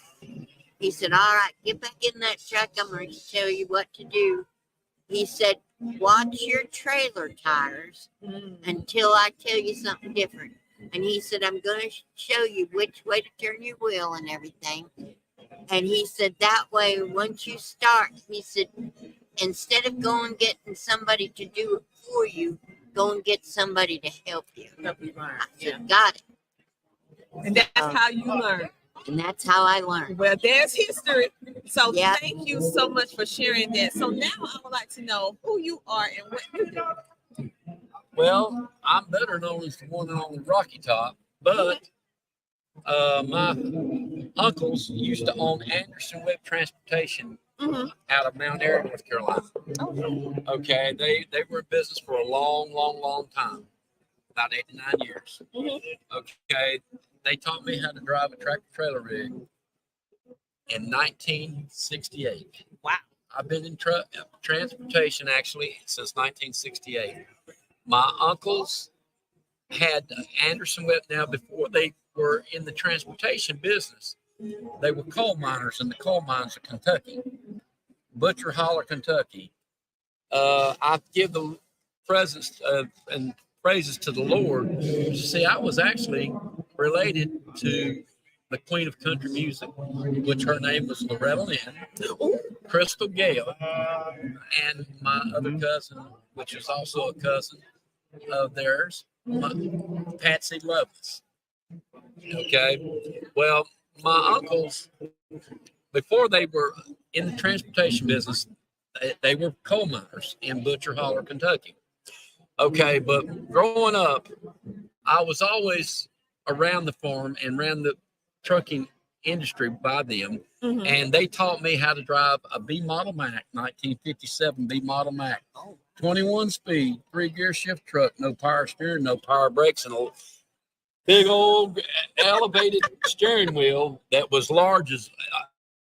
[SPEAKER 19] He said, "All right, get back in that truck. I'm going to tell you what to do." He said, "Watch your trailer tires until I tell you something different." And he said, "I'm going to show you which way to turn your wheel and everything." And he said, "That way, once you start," he said, "instead of going getting somebody to do it for you, go and get somebody to help you." I said, "Got it."
[SPEAKER 5] And that's how you learn.
[SPEAKER 19] And that's how I learned.
[SPEAKER 5] Well, there's history. So
[SPEAKER 19] Yeah.
[SPEAKER 5] thank you so much for sharing that. So now I would like to know who you are and what you do.
[SPEAKER 21] Well, I'm better known as the one and only Rocky Top, but my uncles used to own Anderson Webb Transportation out of Mount Airy, North Carolina. Okay, they were in business for a long time, about 89 years. Okay, they taught me how to drive a tractor trailer rig in 1968.
[SPEAKER 5] Wow.
[SPEAKER 21] I've been in transportation actually since 1968. My uncles had Anderson Webb. Now, before they were in the transportation business, they were coal miners in the coal mines of Kentucky, Butcher Holler, Kentucky. I give the presence and praises to the Lord. See, I was actually related to the Queen of Country Music, which her name was Loretta Lynn, Crystal Gale, and my other cousin, which is also a cousin of theirs, Patsy Lovelace. Okay, well, my uncles, before they were in the transportation business, they were coal miners in Butcher Holler, Kentucky. Okay, but growing up, I was always around the farm and around the trucking industry by them. And they taught me how to drive a B model Mack, 1957 B model Mack, 21 speed, 3-gear shift truck, no power steering, no power brakes, and a big old elevated steering wheel that was large as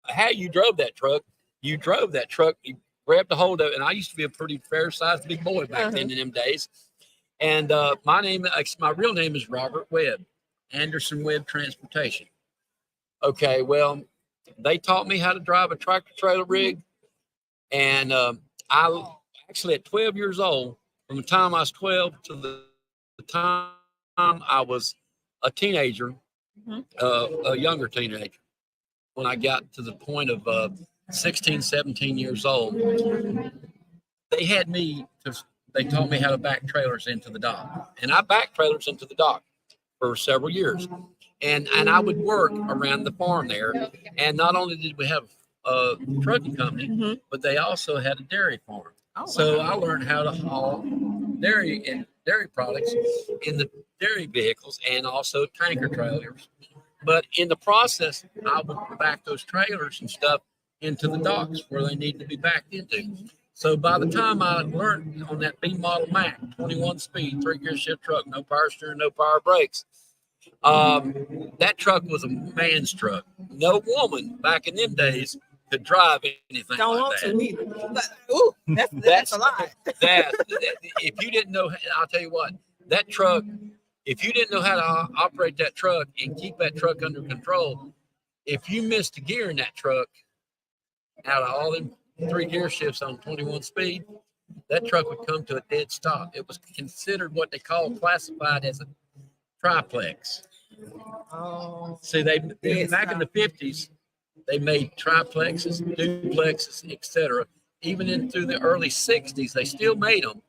[SPEAKER 21] how you drove that truck. You drove that truck, you grabbed a hold of it, and I used to be a pretty fair-sized big boy back then in them days. And my real name is Robert Webb, Anderson Webb Transportation. Okay, well, they taught me how to drive a tractor trailer rig, and I actually at 12 years old, from the time I was 12 to the time I was a teenager, a younger teenager, when I got to the point of 16, 17 years old, they had me, they taught me how to back trailers into the dock. And I backed trailers into the dock for several years. And I would work around the farm there. And not only did we have a trucking company, but they also had a dairy farm. So I learned how to haul dairy products in the dairy vehicles and also tanker trailers. But in the process, I would back those trailers and stuff into the docks where they need to be backed into. So by the time I learned on that B model Mack, 21 speed, 3-gear shift truck, no power steering, no power brakes, that truck was a man's truck. No woman back in them days could drive anything like that.
[SPEAKER 5] Ooh, that's a lot.
[SPEAKER 21] That if you didn't know, I'll tell you what, that truck, if you didn't know how to operate that truck and keep that truck under control, if you missed a gear in that truck, out of all them 3-gear shifts on 21 speed, that truck would come to a dead stop. It was considered what they classified as a triplex. See, back in the 50s, they made triplexes, duplexes, etc. Even into the early 60s, they still made them.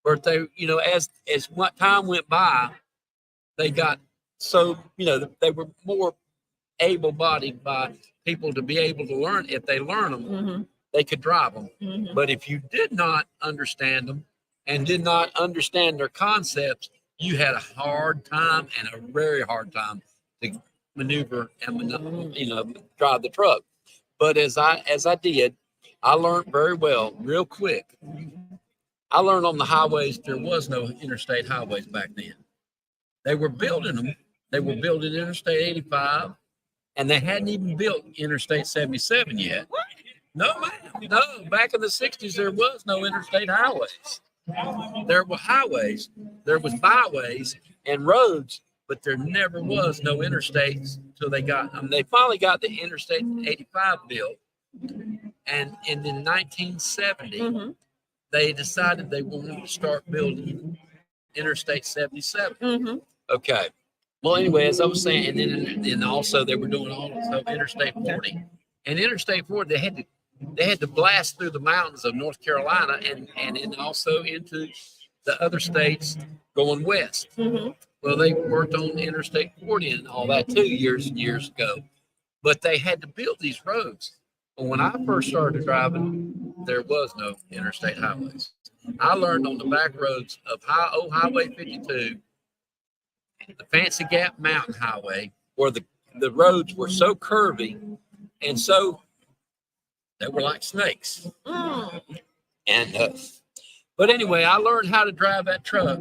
[SPEAKER 21] But they, as what time went by, they got so, they were more able-bodied by people to be able to learn. If they learn them, they could drive them. But if you did not understand them and did not understand their concepts, you had a hard time and a very hard time to maneuver and drive the truck. But as I did, I learned very well, real quick. I learned on the highways, there was no interstate highways back then. They were building them. They were building Interstate 85, and they hadn't even built Interstate 77 yet. No, ma'am. No, back in the 60s, there was no interstate highways. There were highways, there was byways and roads, but there never was no interstates until they finally got the Interstate 85 built. And in 1970, they decided they wanted to start building Interstate 77. Okay. Well, anyway, as I was saying, and then also they were doing all this stuff, Interstate 40. And Interstate 40, they had to blast through the mountains of North Carolina and then also into the other states going west. Well, they worked on Interstate 40 and all that too years and years ago. But they had to build these roads. But when I first started driving, there was no interstate highways. I learned on the back roads of Highway 52, the Fancy Gap Mountain Highway, where the roads were so curvy and so they were like snakes. And but anyway, I learned how to drive that truck.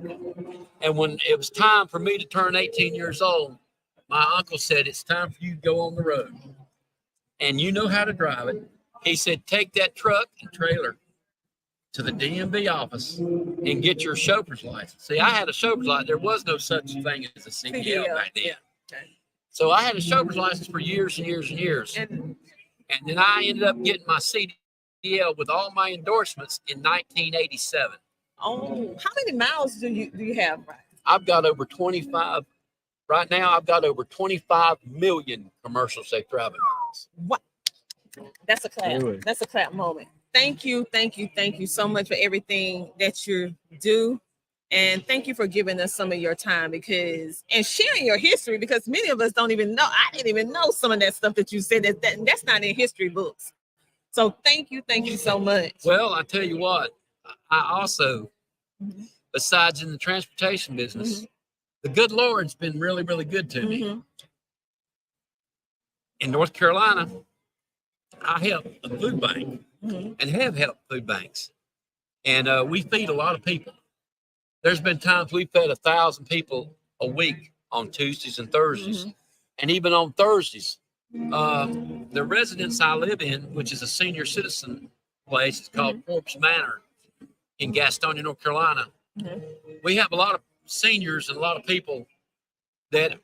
[SPEAKER 21] And when it was time for me to turn 18 years old, my uncle said, "It's time for you to go on the road. And you know how to drive it. He said, take that truck and trailer to the DMV office and get your chauffeur's license. See, I had a chauffeur's license. There was no such thing as a CDL back then. So I had a chauffeur's license for years and years and years. And then I ended up getting my CDL with all my endorsements in 1987.
[SPEAKER 5] Oh, how many miles do you have?
[SPEAKER 21] I've got over 25. Right now, I've got over 25 million commercial safe driving miles.
[SPEAKER 5] What? That's a clap.
[SPEAKER 21] Really?
[SPEAKER 5] That's a clap moment. Thank you so much for everything that you do. And thank you for giving us some of your time and sharing your history, because many of us don't even know. I didn't even know some of that stuff that you said that's not in history books. So thank you so much.
[SPEAKER 21] Well, I tell you what, I also, besides in the transportation business, the good Lord's been really, really good to me. In North Carolina, I help a food bank and have helped food banks. And we feed a lot of people. There's been times we fed 1,000 people a week on Tuesdays and Thursdays. And even on Thursdays, the residence I live in, which is a senior citizen place, it's called Forbes Manor in Gastonia, North Carolina. We have a lot of seniors and a lot of people that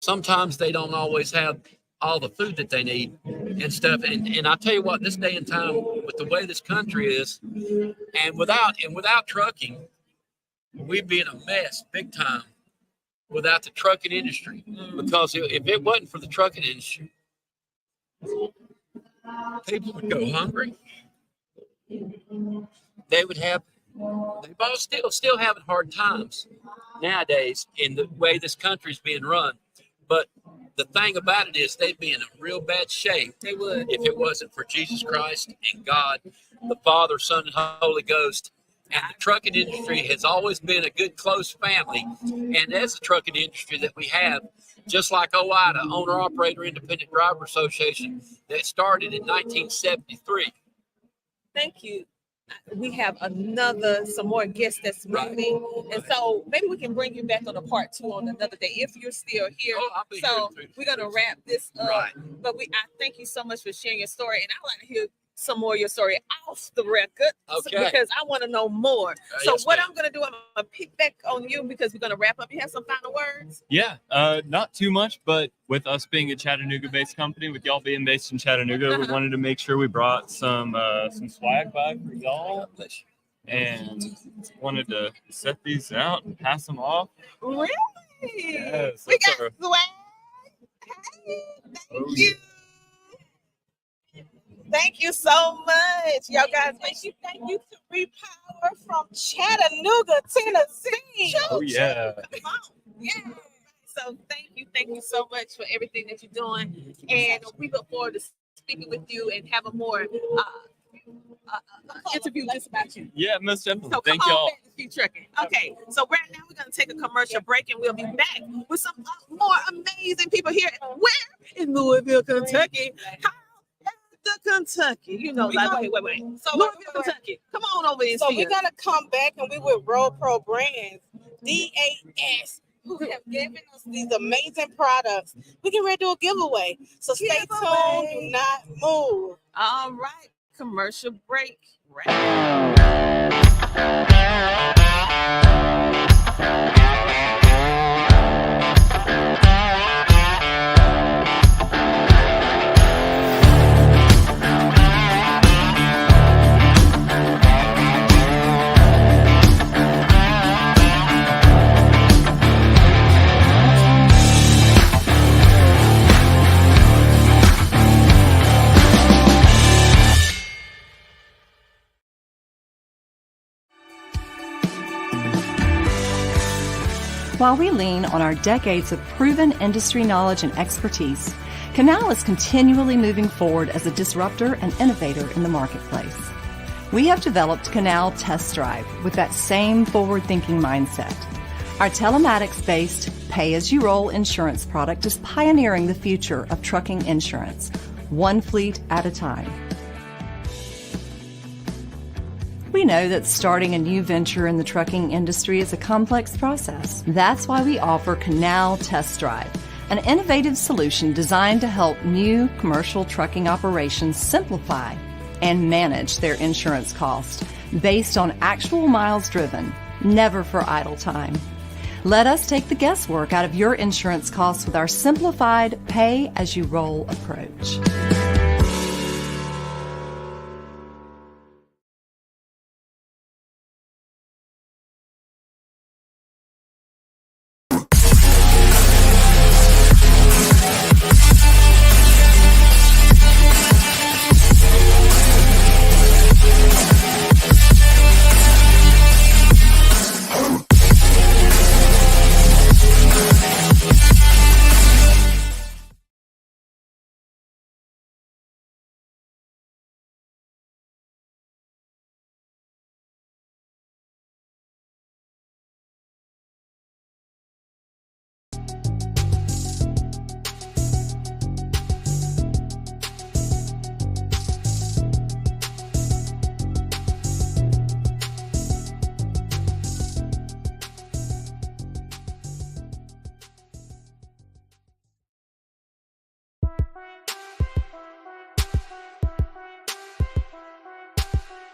[SPEAKER 21] sometimes they don't always have all the food that they need and stuff. And I tell you what, this day and time, with the way this country is, and without trucking, we'd be in a mess big time without the trucking industry. Because if it wasn't for the trucking industry, people would go hungry. They've all still having hard times nowadays in the way this country's being run. But the thing about it is they'd be in a real bad shape if it wasn't for Jesus Christ and God, the Father, Son, and Holy Ghost. And the trucking industry has always been a good, close family. And as the trucking industry that we have, just like OIDA, Owner Operator Independent Driver Association, that started in 1973.
[SPEAKER 5] Thank you. We have some more guests that's moving. And so maybe we can bring you back on a part 2 on another day if you're still here. So we're going to wrap this up. But I thank you so much for sharing your story. And I'd like to hear some more of your story off the record, because I want to know more. So what I'm going to do, I'm going to pick back on you because we're going to wrap up. You have some final words?
[SPEAKER 20] Yeah, not too much, but with us being a Chattanooga-based company, with y'all being based in Chattanooga, we wanted to make sure we brought some swag by for y'all, and wanted to set these out and pass them off.
[SPEAKER 5] Really?
[SPEAKER 20] Yes,
[SPEAKER 5] we got swag. Hey, thank you. Thank you so much. Y'all guys, thank you to Repower from Chattanooga, Tennessee.
[SPEAKER 20] Oh, yeah.
[SPEAKER 5] Come on. Yeah. So thank you so much for everything that you're doing. And we look forward to speaking with you and having more interview just about you.
[SPEAKER 20] Yeah, most definitely.
[SPEAKER 5] So
[SPEAKER 20] Thank
[SPEAKER 5] come
[SPEAKER 20] y'all.
[SPEAKER 5] on back to Keep Trucking. Okay, so right now we're going to take a commercial break and we'll be back with some more amazing people here. Where? In Louisville, Kentucky. Kentucky, you know, like wait. So Louisville, Kentucky. Come on over here.
[SPEAKER 18] So we're gonna come back and we with Road Pro Brands, DAS, who have given us these amazing products. We can ready to do a giveaway. So stay tuned, do not move.
[SPEAKER 5] All right, commercial break.
[SPEAKER 13] While we lean on our decades of proven industry knowledge and expertise, Canal is continually moving forward as a disruptor and innovator in the marketplace. We have developed Canal Test Drive with that same forward-thinking mindset. Our telematics-based pay-as-you-roll insurance product is pioneering the future of trucking insurance, one fleet at a time. We know that starting a new venture in the trucking industry is a complex process. That's why we offer Canal Test Drive, an innovative solution designed to help new commercial trucking operations simplify and manage their insurance costs based on actual miles driven, never for idle time. Let us take the guesswork out of your insurance costs with our simplified pay-as-you-roll approach.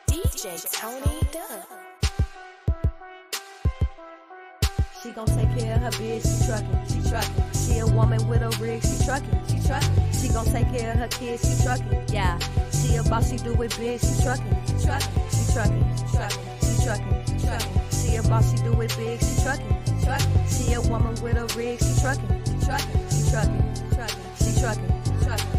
[SPEAKER 3] DJ Tony Dub.
[SPEAKER 4] She gon' take care of her bitch, she truckin', she truckin'. She a woman with a rig, she truckin', she truckin'. She gon' take care of her kids, she truckin', yeah. She a boss, she do it big, she truckin', she truckin', she truckin', she truckin', she truckin', she truckin'. She a boss, she do it big, she truckin', she truckin'. She a woman with a rig, she truckin', she truckin', she truckin', she truckin', she truckin', she truckin'.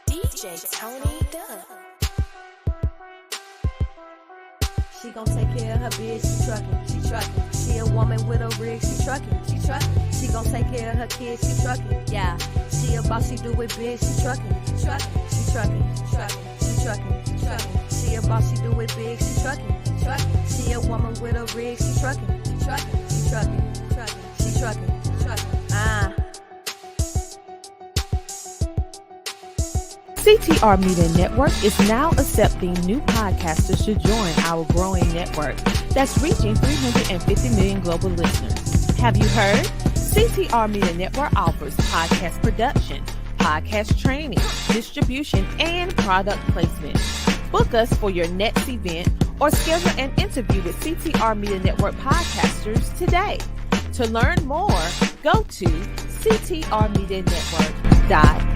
[SPEAKER 3] DJ Tony Dub.
[SPEAKER 4] She gon' take care of her bitch, she truckin', she truckin'. She a woman with a rig, she truckin', she truckin'. She gon' take care of her kids, she truckin', yeah. She a boss, she do it big, she truckin', she truckin', she truckin', she truckin', she truckin', she truckin'. She a boss, she do it big, she truckin', she truckin'. She a woman with a rig, she truckin', she truckin', she truckin', she truckin', she truckin', she truckin'.
[SPEAKER 1] CTR Media Network is now accepting new podcasters to join our growing network that's reaching 350 million global listeners. Have you heard? CTR Media Network offers podcast production, podcast training, distribution, and product placement. Book us for your next event or schedule an interview with CTR Media Network podcasters today. To learn more, go to ctrmedianetwork.com.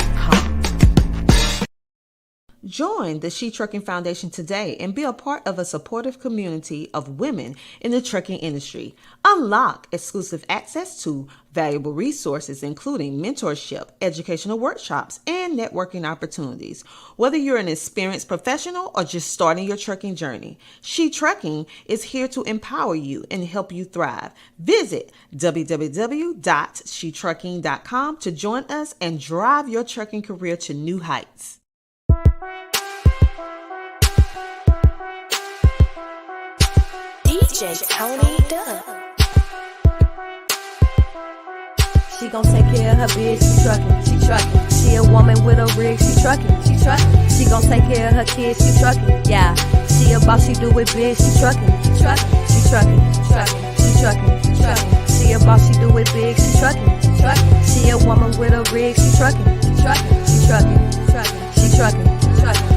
[SPEAKER 1] Join the She Trucking Foundation today and be a part of a supportive community of women in the trucking industry. Unlock exclusive access to valuable resources, including mentorship, educational workshops, and networking opportunities. Whether you're an experienced professional or just starting your trucking journey, She Trucking is here to empower you and help you thrive. Visit www.shetrucking.com to join us and drive your trucking career to new heights.
[SPEAKER 3] DJ Tony Dub.
[SPEAKER 4] She gon' take care of her bitch, she truckin', she truckin'. She a woman with a rig, she truckin', she truckin'. She gon' take care of her kids, she truckin', yeah. She a boss, she do it big, she truckin', she truckin', she truckin', she truckin', she truckin', she truckin'. She a boss, she do it big, she truckin', she truckin'. She a woman with a rig, she truckin', she truckin', she truckin', she truckin', she truckin', she truckin'.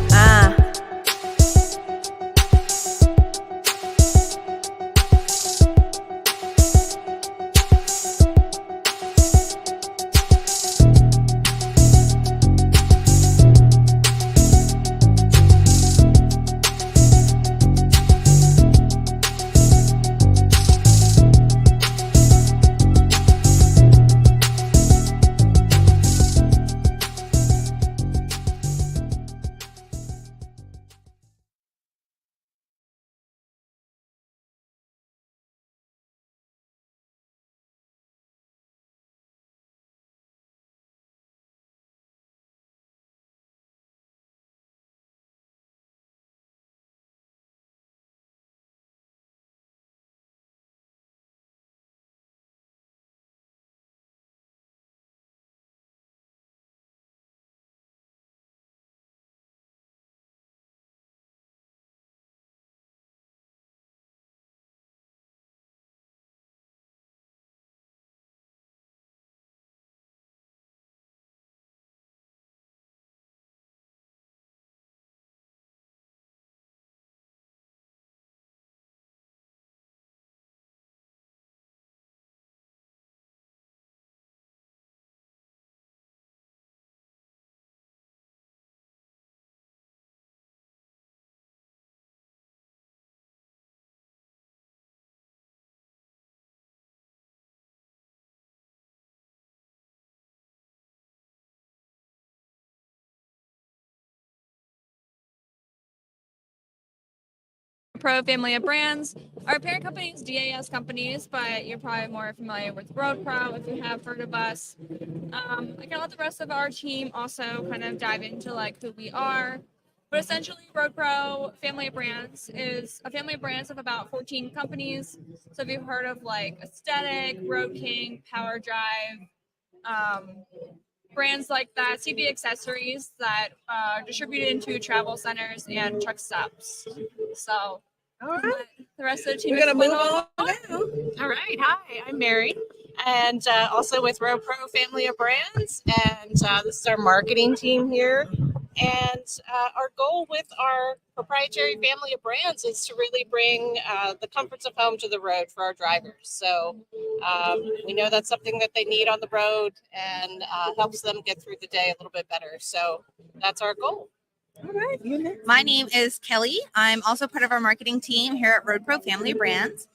[SPEAKER 2] Pro family of brands. Our parent company is DAS Companies, but you're probably more familiar with Road Pro if you have heard of us. I can let the rest of our team also kind of dive into like who we are. But essentially, Road Pro Family of Brands is a family of brands of about 14 companies. So if you've heard of like Aesthetic, Road King, Power Drive, brands like that, CB accessories that are distributed into travel centers and truck stops. So
[SPEAKER 5] all right,
[SPEAKER 2] the rest of the team
[SPEAKER 5] we're
[SPEAKER 2] is
[SPEAKER 5] gonna move
[SPEAKER 2] going
[SPEAKER 5] on.
[SPEAKER 22] All right. Hi, I'm Mary, and also with Road Pro Family of Brands, and this is our marketing team here. And our goal with our proprietary family of brands is to really bring the comforts of home to the road for our drivers. So we know that's something that they need on the road and helps them get through the day a little bit better. So that's our goal.
[SPEAKER 5] All right.
[SPEAKER 23] My name is Kelly. I'm also part of our marketing team here at Road Pro Family of Brands.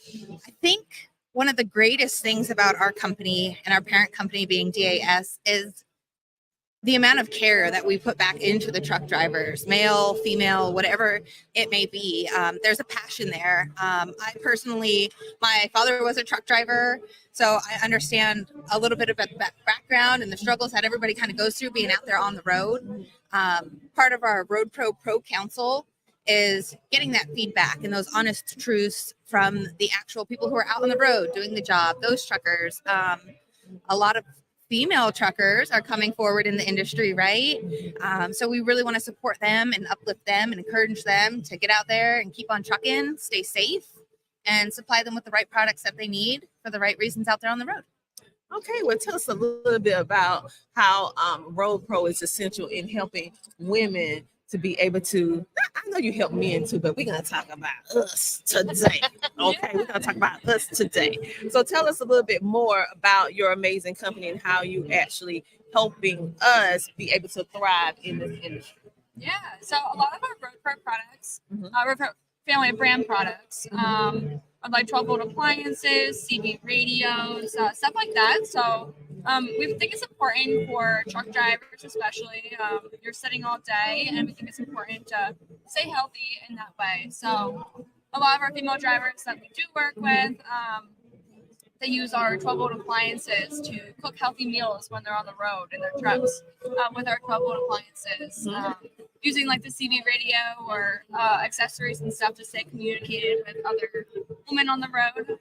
[SPEAKER 23] I think one of the greatest things about our company and our parent company being DAS is the amount of care that we put back into the truck drivers, male, female, whatever it may be. There's a passion there. I personally, my father was a truck driver, so I understand a little bit about that background and the struggles that everybody kind of goes through being out there on the road. Part of our Road Pro Council is getting that feedback and those honest truths from the actual people who are out on the road doing the job, those truckers. A lot of female truckers are coming forward in the industry, right? So we really want to support them and uplift them and encourage them to get out there and keep on trucking, stay safe, and supply them with the right products that they need for the right reasons out there on the road.
[SPEAKER 5] Okay, well, tell us a little bit about how Road Pro is essential in helping women to be able to, I know you help men too, but we're going to talk about us today. Okay, we're going to talk about us today. So tell us a little bit more about your amazing company and how you actually helping us be able to thrive in this industry.
[SPEAKER 2] Yeah, so a lot of our Road Pro products, Road Pro family of brand products, are like 12-volt appliances, CB radios, stuff like that. So we think it's important for truck drivers, especially. You're sitting all day, and we think it's important to stay healthy in that way. So a lot of our female drivers that we do work with, they use our 12-volt appliances to cook healthy meals when they're on the road in their trucks with our 12-volt appliances. Using like the CB radio or accessories and stuff to stay communicated with other women on the road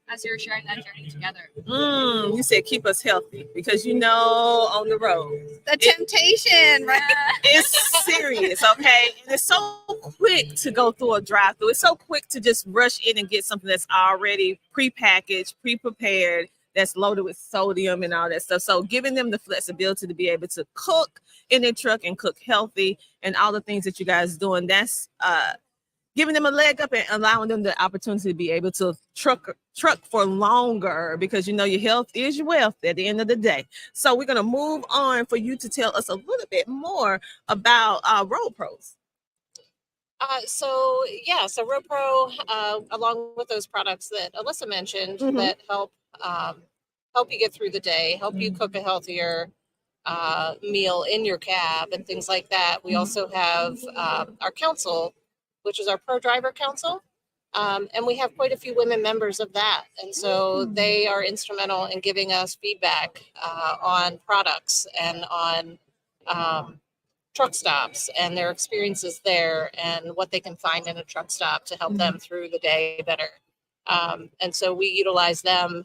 [SPEAKER 2] as you're sharing that journey together.
[SPEAKER 5] You said keep us healthy because you know on the road
[SPEAKER 23] the temptation, right?
[SPEAKER 5] It's serious, okay? And it's so quick to go through a drive-through. It's so quick to just rush in and get something that's already pre-packaged, pre-prepared, that's loaded with sodium and all that stuff. So giving them the flexibility to be able to cook in their truck and cook healthy and all the things that you guys doing, that's giving them a leg up and allowing them the opportunity to be able to truck for longer, because you know your health is your wealth at the end of the day. So we're going to move on for you to tell us a little bit more about Road Pros.
[SPEAKER 22] So Road Pro, along with those products that Alyssa mentioned that help you get through the day, help you cook a healthier meal in your cab and things like that. We also have our council, which is our Pro Driver Council. And we have quite a few women members of that. And so they are instrumental in giving us feedback on products and on truck stops and their experiences there and what they can find in a truck stop to help them through the day better. And so we utilize them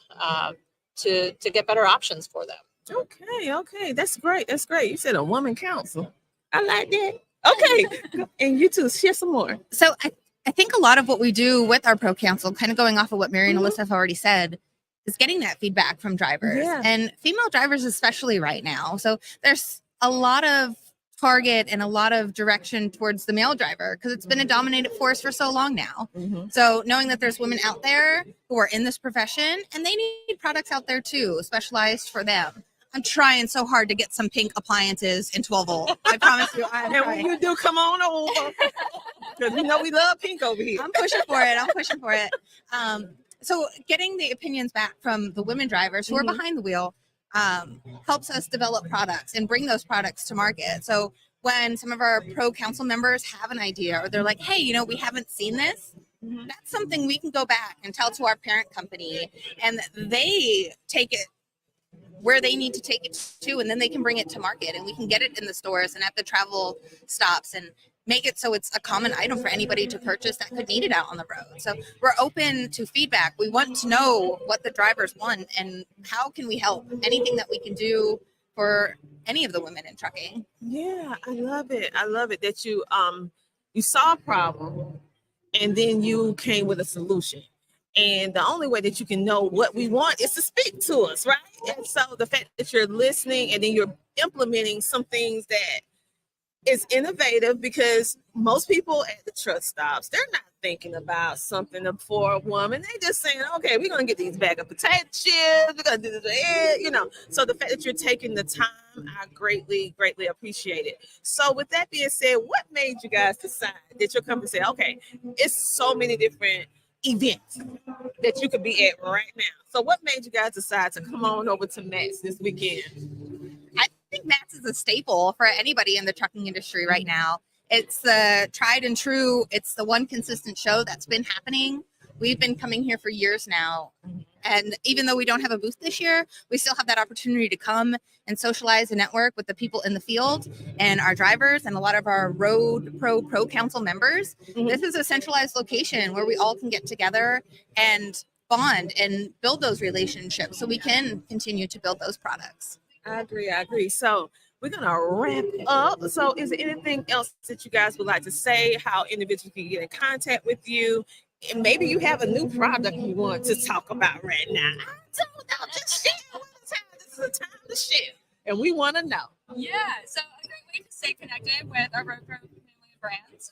[SPEAKER 22] to get better options for them.
[SPEAKER 5] Okay. That's great. You said a woman council. I like that. Okay. And you two, share some more.
[SPEAKER 23] So I think a lot of what we do with our Pro Council, kind of going off of what Mary and Alyssa have already said, is getting that feedback from drivers and female drivers, especially right now. So there's a lot of target and a lot of direction towards the male driver because it's been a dominated force for so long now. So knowing that there's women out there who are in this profession and they need products out there too, specialized for them. I'm trying so hard to get some pink appliances in 12 volt. I promise you.
[SPEAKER 5] And when you do, come on over. Because you know we love pink over here.
[SPEAKER 23] I'm pushing for it. So getting the opinions back from the women drivers who are behind the wheel helps us develop products and bring those products to market. So when some of our pro council members have an idea or they're like, hey, you know, we haven't seen this. That's something we can go back and tell to our parent company, and they take it where they need to take it to, and then they can bring it to market, and we can get it in the stores and at the travel stops and make it so it's a common item for anybody to purchase that could need it out on the road. So we're open to feedback. We want to know what the drivers want and how can we help. Anything that we can do for any of the women in trucking.
[SPEAKER 5] Yeah, I love it. I love it that you saw a problem and then you came with a solution. And the only way that you can know what we want is to speak to us, right? And so the fact that you're listening and then you're implementing some things that is innovative, because most people at the truck stops, they're not thinking about something for a woman. They just saying, okay, we're going to get these bag of potato chips. We're going to do this, you know. So the fact that you're taking the time, I greatly, greatly appreciate it. So with that being said, what made you guys decide that your company said, okay, it's so many different events that you could be at right now. So what made you guys decide to come on over to Matt's this weekend?
[SPEAKER 23] I think Matt's is a staple for anybody in the trucking industry right now. It's the tried and true. It's the one consistent show that's been happening. We've been coming here for years now. And even though we don't have a booth this year, we still have that opportunity to come and socialize and network with the people in the field and our drivers and a lot of our Road Pro Council members. This is a centralized location where we all can get together and bond and build those relationships so we can continue to build those products.
[SPEAKER 5] I agree. So we're going to wrap up. So is there anything else that you guys would like to say, how individuals can get in contact with you? And maybe you have a new product you want to talk about right now. I don't know. Just share. This is a time to share. And we want to know.
[SPEAKER 2] Yeah, so a great way to stay connected with our Road Pro family of brands.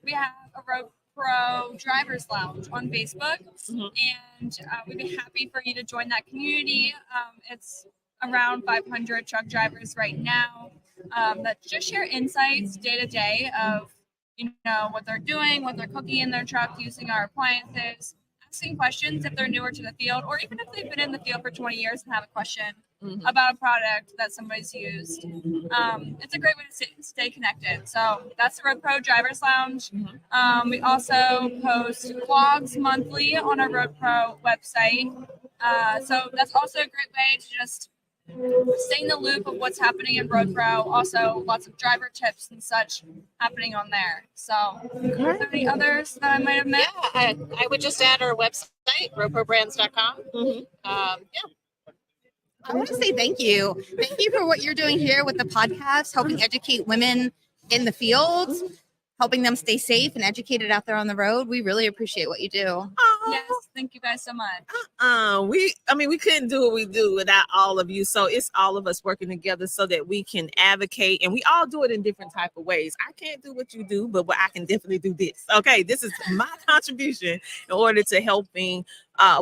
[SPEAKER 2] We have a Road Pro Drivers Lounge on Facebook, and we'd be happy for you to join that community. It's around 500 truck drivers right now that just share insights day to day of, you know, what they're doing, what they're cooking in their truck, using our appliances, asking questions if they're newer to the field, or even if they've been in the field for 20 years and have a question about a product that somebody's used. It's a great way to stay connected. So that's the Road Pro Drivers Lounge. We also post vlogs monthly on our Road Pro website. So that's also a great way to just stay in the loop of what's happening in Road Pro. Also, lots of driver tips and such happening on there. So, are there any others that I might have missed?
[SPEAKER 22] Yeah, I would just add our website, roadprobrands.com.
[SPEAKER 23] I want to say thank you. Thank you for what you're doing here with the podcast, helping educate women in the field, helping them stay safe and educated out there on the road. We really appreciate what you do.
[SPEAKER 2] Yes, thank you guys so much.
[SPEAKER 5] We couldn't do what we do without all of you. So it's all of us working together so that we can advocate, and we all do it in different type of ways. I can't do what you do, but I can definitely do this. Okay, this is my contribution in order to helping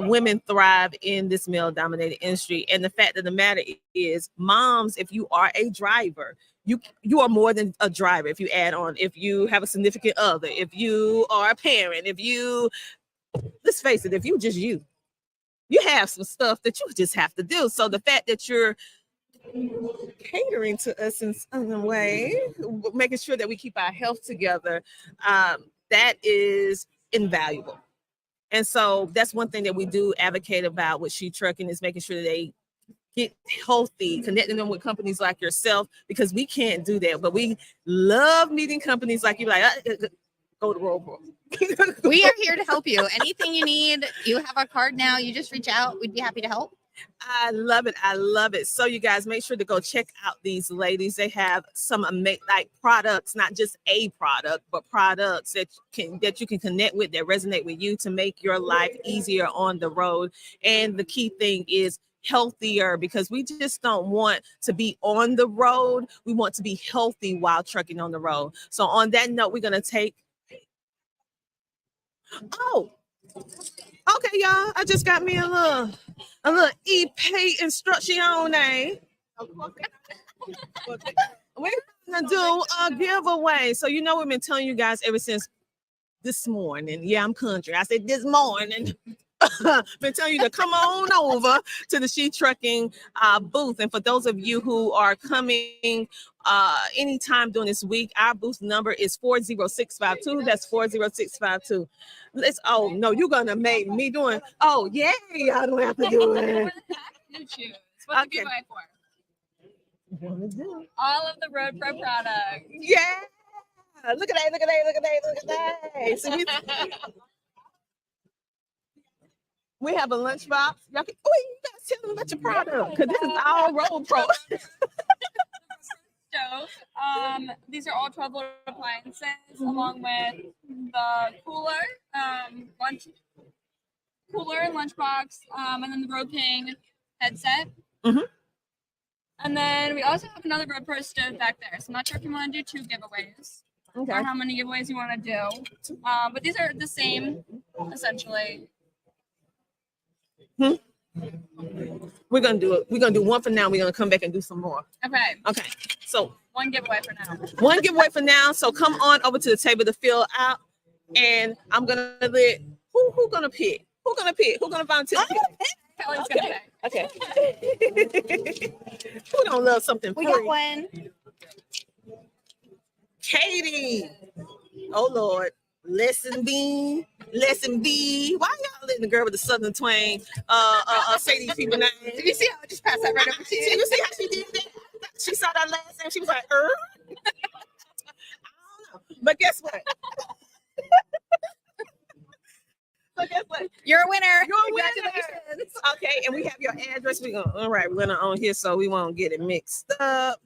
[SPEAKER 5] women thrive in this male-dominated industry. And the fact of the matter is, moms, if you are a driver, you are more than a driver. If you add on, if you have a significant other, if you are a parent, let's face it, if you just you have some stuff that you just have to do. So the fact that you're catering to us in some way, making sure that we keep our health together, that is invaluable. And so that's one thing that we do advocate about with She Trucking, is making sure that they get healthy, connecting them with companies like yourself, because we can't do that. But we love meeting companies like you, like, go to Road Pro.
[SPEAKER 23] We are here to help you. Anything you need, you have our card now. You just reach out. We'd be happy to help.
[SPEAKER 5] I love it. So you guys make sure to go check out these ladies. They have some products, not just a product, but products that you can connect with, that resonate with you, to make your life easier on the road. And the key thing is healthier, because we just don't want to be on the road. We want to be healthy while trucking on the road. So on that note, we're going to take okay, y'all. I just got me a little EP instruction. We're gonna do a giveaway. So you know we've been telling you guys ever since this morning. Yeah, I'm country. I said this morning. been telling you to come on over to the She Trucking booth. And for those of you who are coming anytime during this week, our booth number is 40652. That's 40652. Oh no, you're gonna make me doing. Oh yay! I don't have to do it.
[SPEAKER 2] You choose. What's the giveaway for? All of the Road Pro products.
[SPEAKER 5] Yeah. Look at that. Look at that. Look at that. Look at that. So we have a lunchbox. Y'all can, oh, you guys tell them about your product because this is all Road Pro.
[SPEAKER 2] Stove. These are all 12-volt appliances, along with the cooler, and lunchbox, and then the Road Ping headset.
[SPEAKER 5] Mm-hmm.
[SPEAKER 2] And then we also have another Road Pro stove back there. So I'm not sure if you want to do 2 giveaways or how many giveaways you want to do. But these are the same, essentially.
[SPEAKER 5] We're gonna do it. We're gonna do one for now. We're gonna come back and do some more.
[SPEAKER 2] Okay.
[SPEAKER 5] Okay. So
[SPEAKER 2] 1 giveaway for now.
[SPEAKER 5] 1 giveaway for now. So come on over to the table to fill out, and I'm gonna let who gonna pick? Who gonna pick? Who gonna volunteer?
[SPEAKER 2] Kelly's gonna pick.
[SPEAKER 5] Okay. Who don't love something free?
[SPEAKER 23] We got one.
[SPEAKER 5] Katie. Oh Lord. Lesson B. Why y'all letting the girl with the southern twang say these people names?
[SPEAKER 23] Did you see how I just passed that right over to you?
[SPEAKER 5] You see how she did that? She saw that last name. She was like, I don't know. But guess what?
[SPEAKER 23] You're a winner.
[SPEAKER 5] You're a winner. Okay, and we have your address. We're gonna on here so we won't get it mixed up.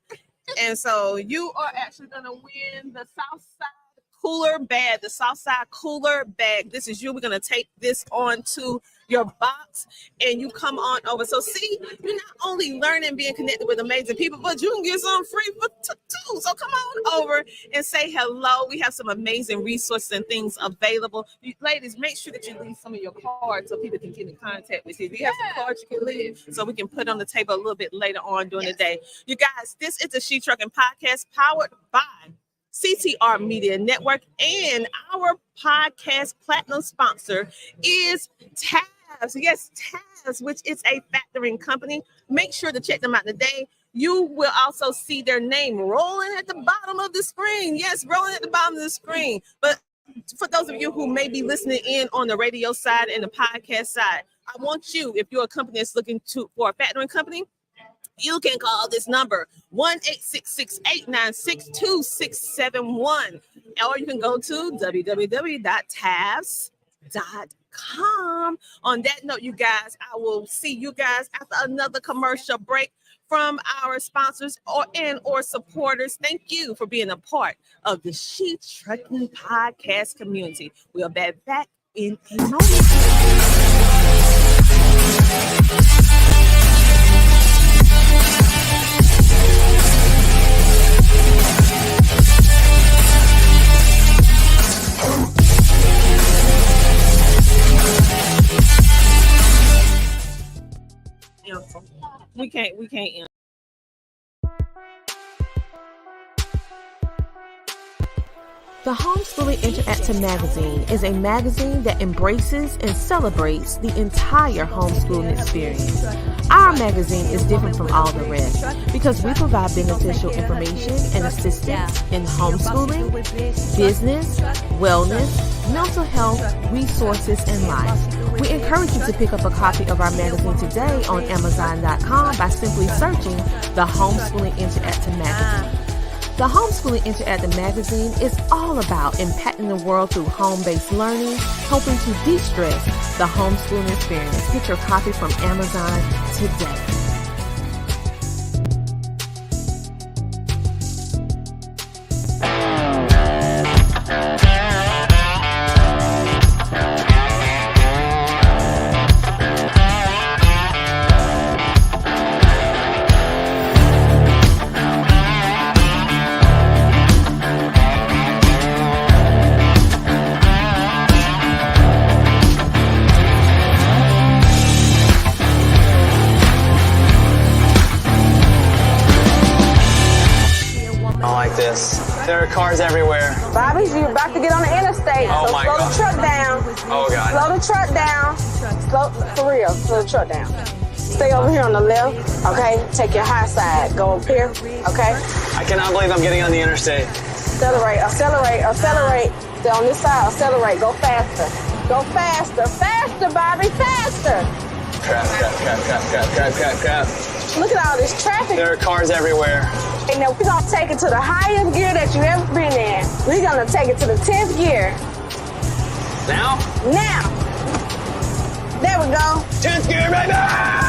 [SPEAKER 5] And so you are actually gonna win the Southside cooler bag, the Southside cooler bag. This is you. We're gonna take this onto your box and you come on over. So see, you're not only learning, being connected with amazing people, but you can get some free too. So come on over and say hello. We have some amazing resources and things available. You, ladies, make sure that you leave some of your cards so people can get in contact with you. Do you have some cards you can leave so we can put on the table a little bit later on during the day? You guys, this is the She Trucking Podcast powered by CTR Media Network, and our podcast platinum sponsor is Tavs. Yes, Tavs, which is a factoring company. Make sure to check them out today. You will also see their name rolling at the bottom of the screen. Yes, rolling at the bottom of the screen. But for those of you who may be listening in on the radio side and the podcast side, I want you, if you're a company that's looking for a factoring company, you can call this number 1-866-896-2671, or you can go to www.tavs.com. On that note, you guys, I will see you guys after another commercial break from our sponsors or supporters. Thank you for being a part of the She Trucking Podcast community. We'll be back in a moment. We can't.
[SPEAKER 1] The Homeschooling Interactive Magazine is a magazine that embraces and celebrates the entire homeschooling experience. Our magazine is different from all the rest because we provide beneficial information and assistance in homeschooling, business, wellness, mental health, resources, and life. We encourage you to pick up a copy of our magazine today on Amazon.com by simply searching the Homeschooling Interactive Magazine. The Homeschooling Interactive Magazine is all about impacting the world through home-based learning, helping to de-stress the homeschooling experience. Get your copy from Amazon today.
[SPEAKER 11] There are cars everywhere.
[SPEAKER 12] Bobby, you're about to get on the interstate.
[SPEAKER 11] Oh
[SPEAKER 12] so
[SPEAKER 11] my
[SPEAKER 12] slow
[SPEAKER 11] God.
[SPEAKER 12] the truck down.
[SPEAKER 11] Oh God.
[SPEAKER 12] Slow the truck down. Slow, for real, slow the truck down. Stay over here on the left, okay? Take your high side. Go up here, okay?
[SPEAKER 11] I cannot believe I'm getting on the interstate.
[SPEAKER 12] Accelerate, accelerate, accelerate. Stay on this side, accelerate. Go faster. Go faster. Faster, Bobby, faster.
[SPEAKER 11] Crap.
[SPEAKER 12] Look at all this traffic.
[SPEAKER 11] There are cars everywhere.
[SPEAKER 12] And now we're gonna take it to the highest gear that you've ever been in. We're gonna take it to the 10th gear.
[SPEAKER 11] Now?
[SPEAKER 12] Now. There we go.
[SPEAKER 11] 10th gear, baby!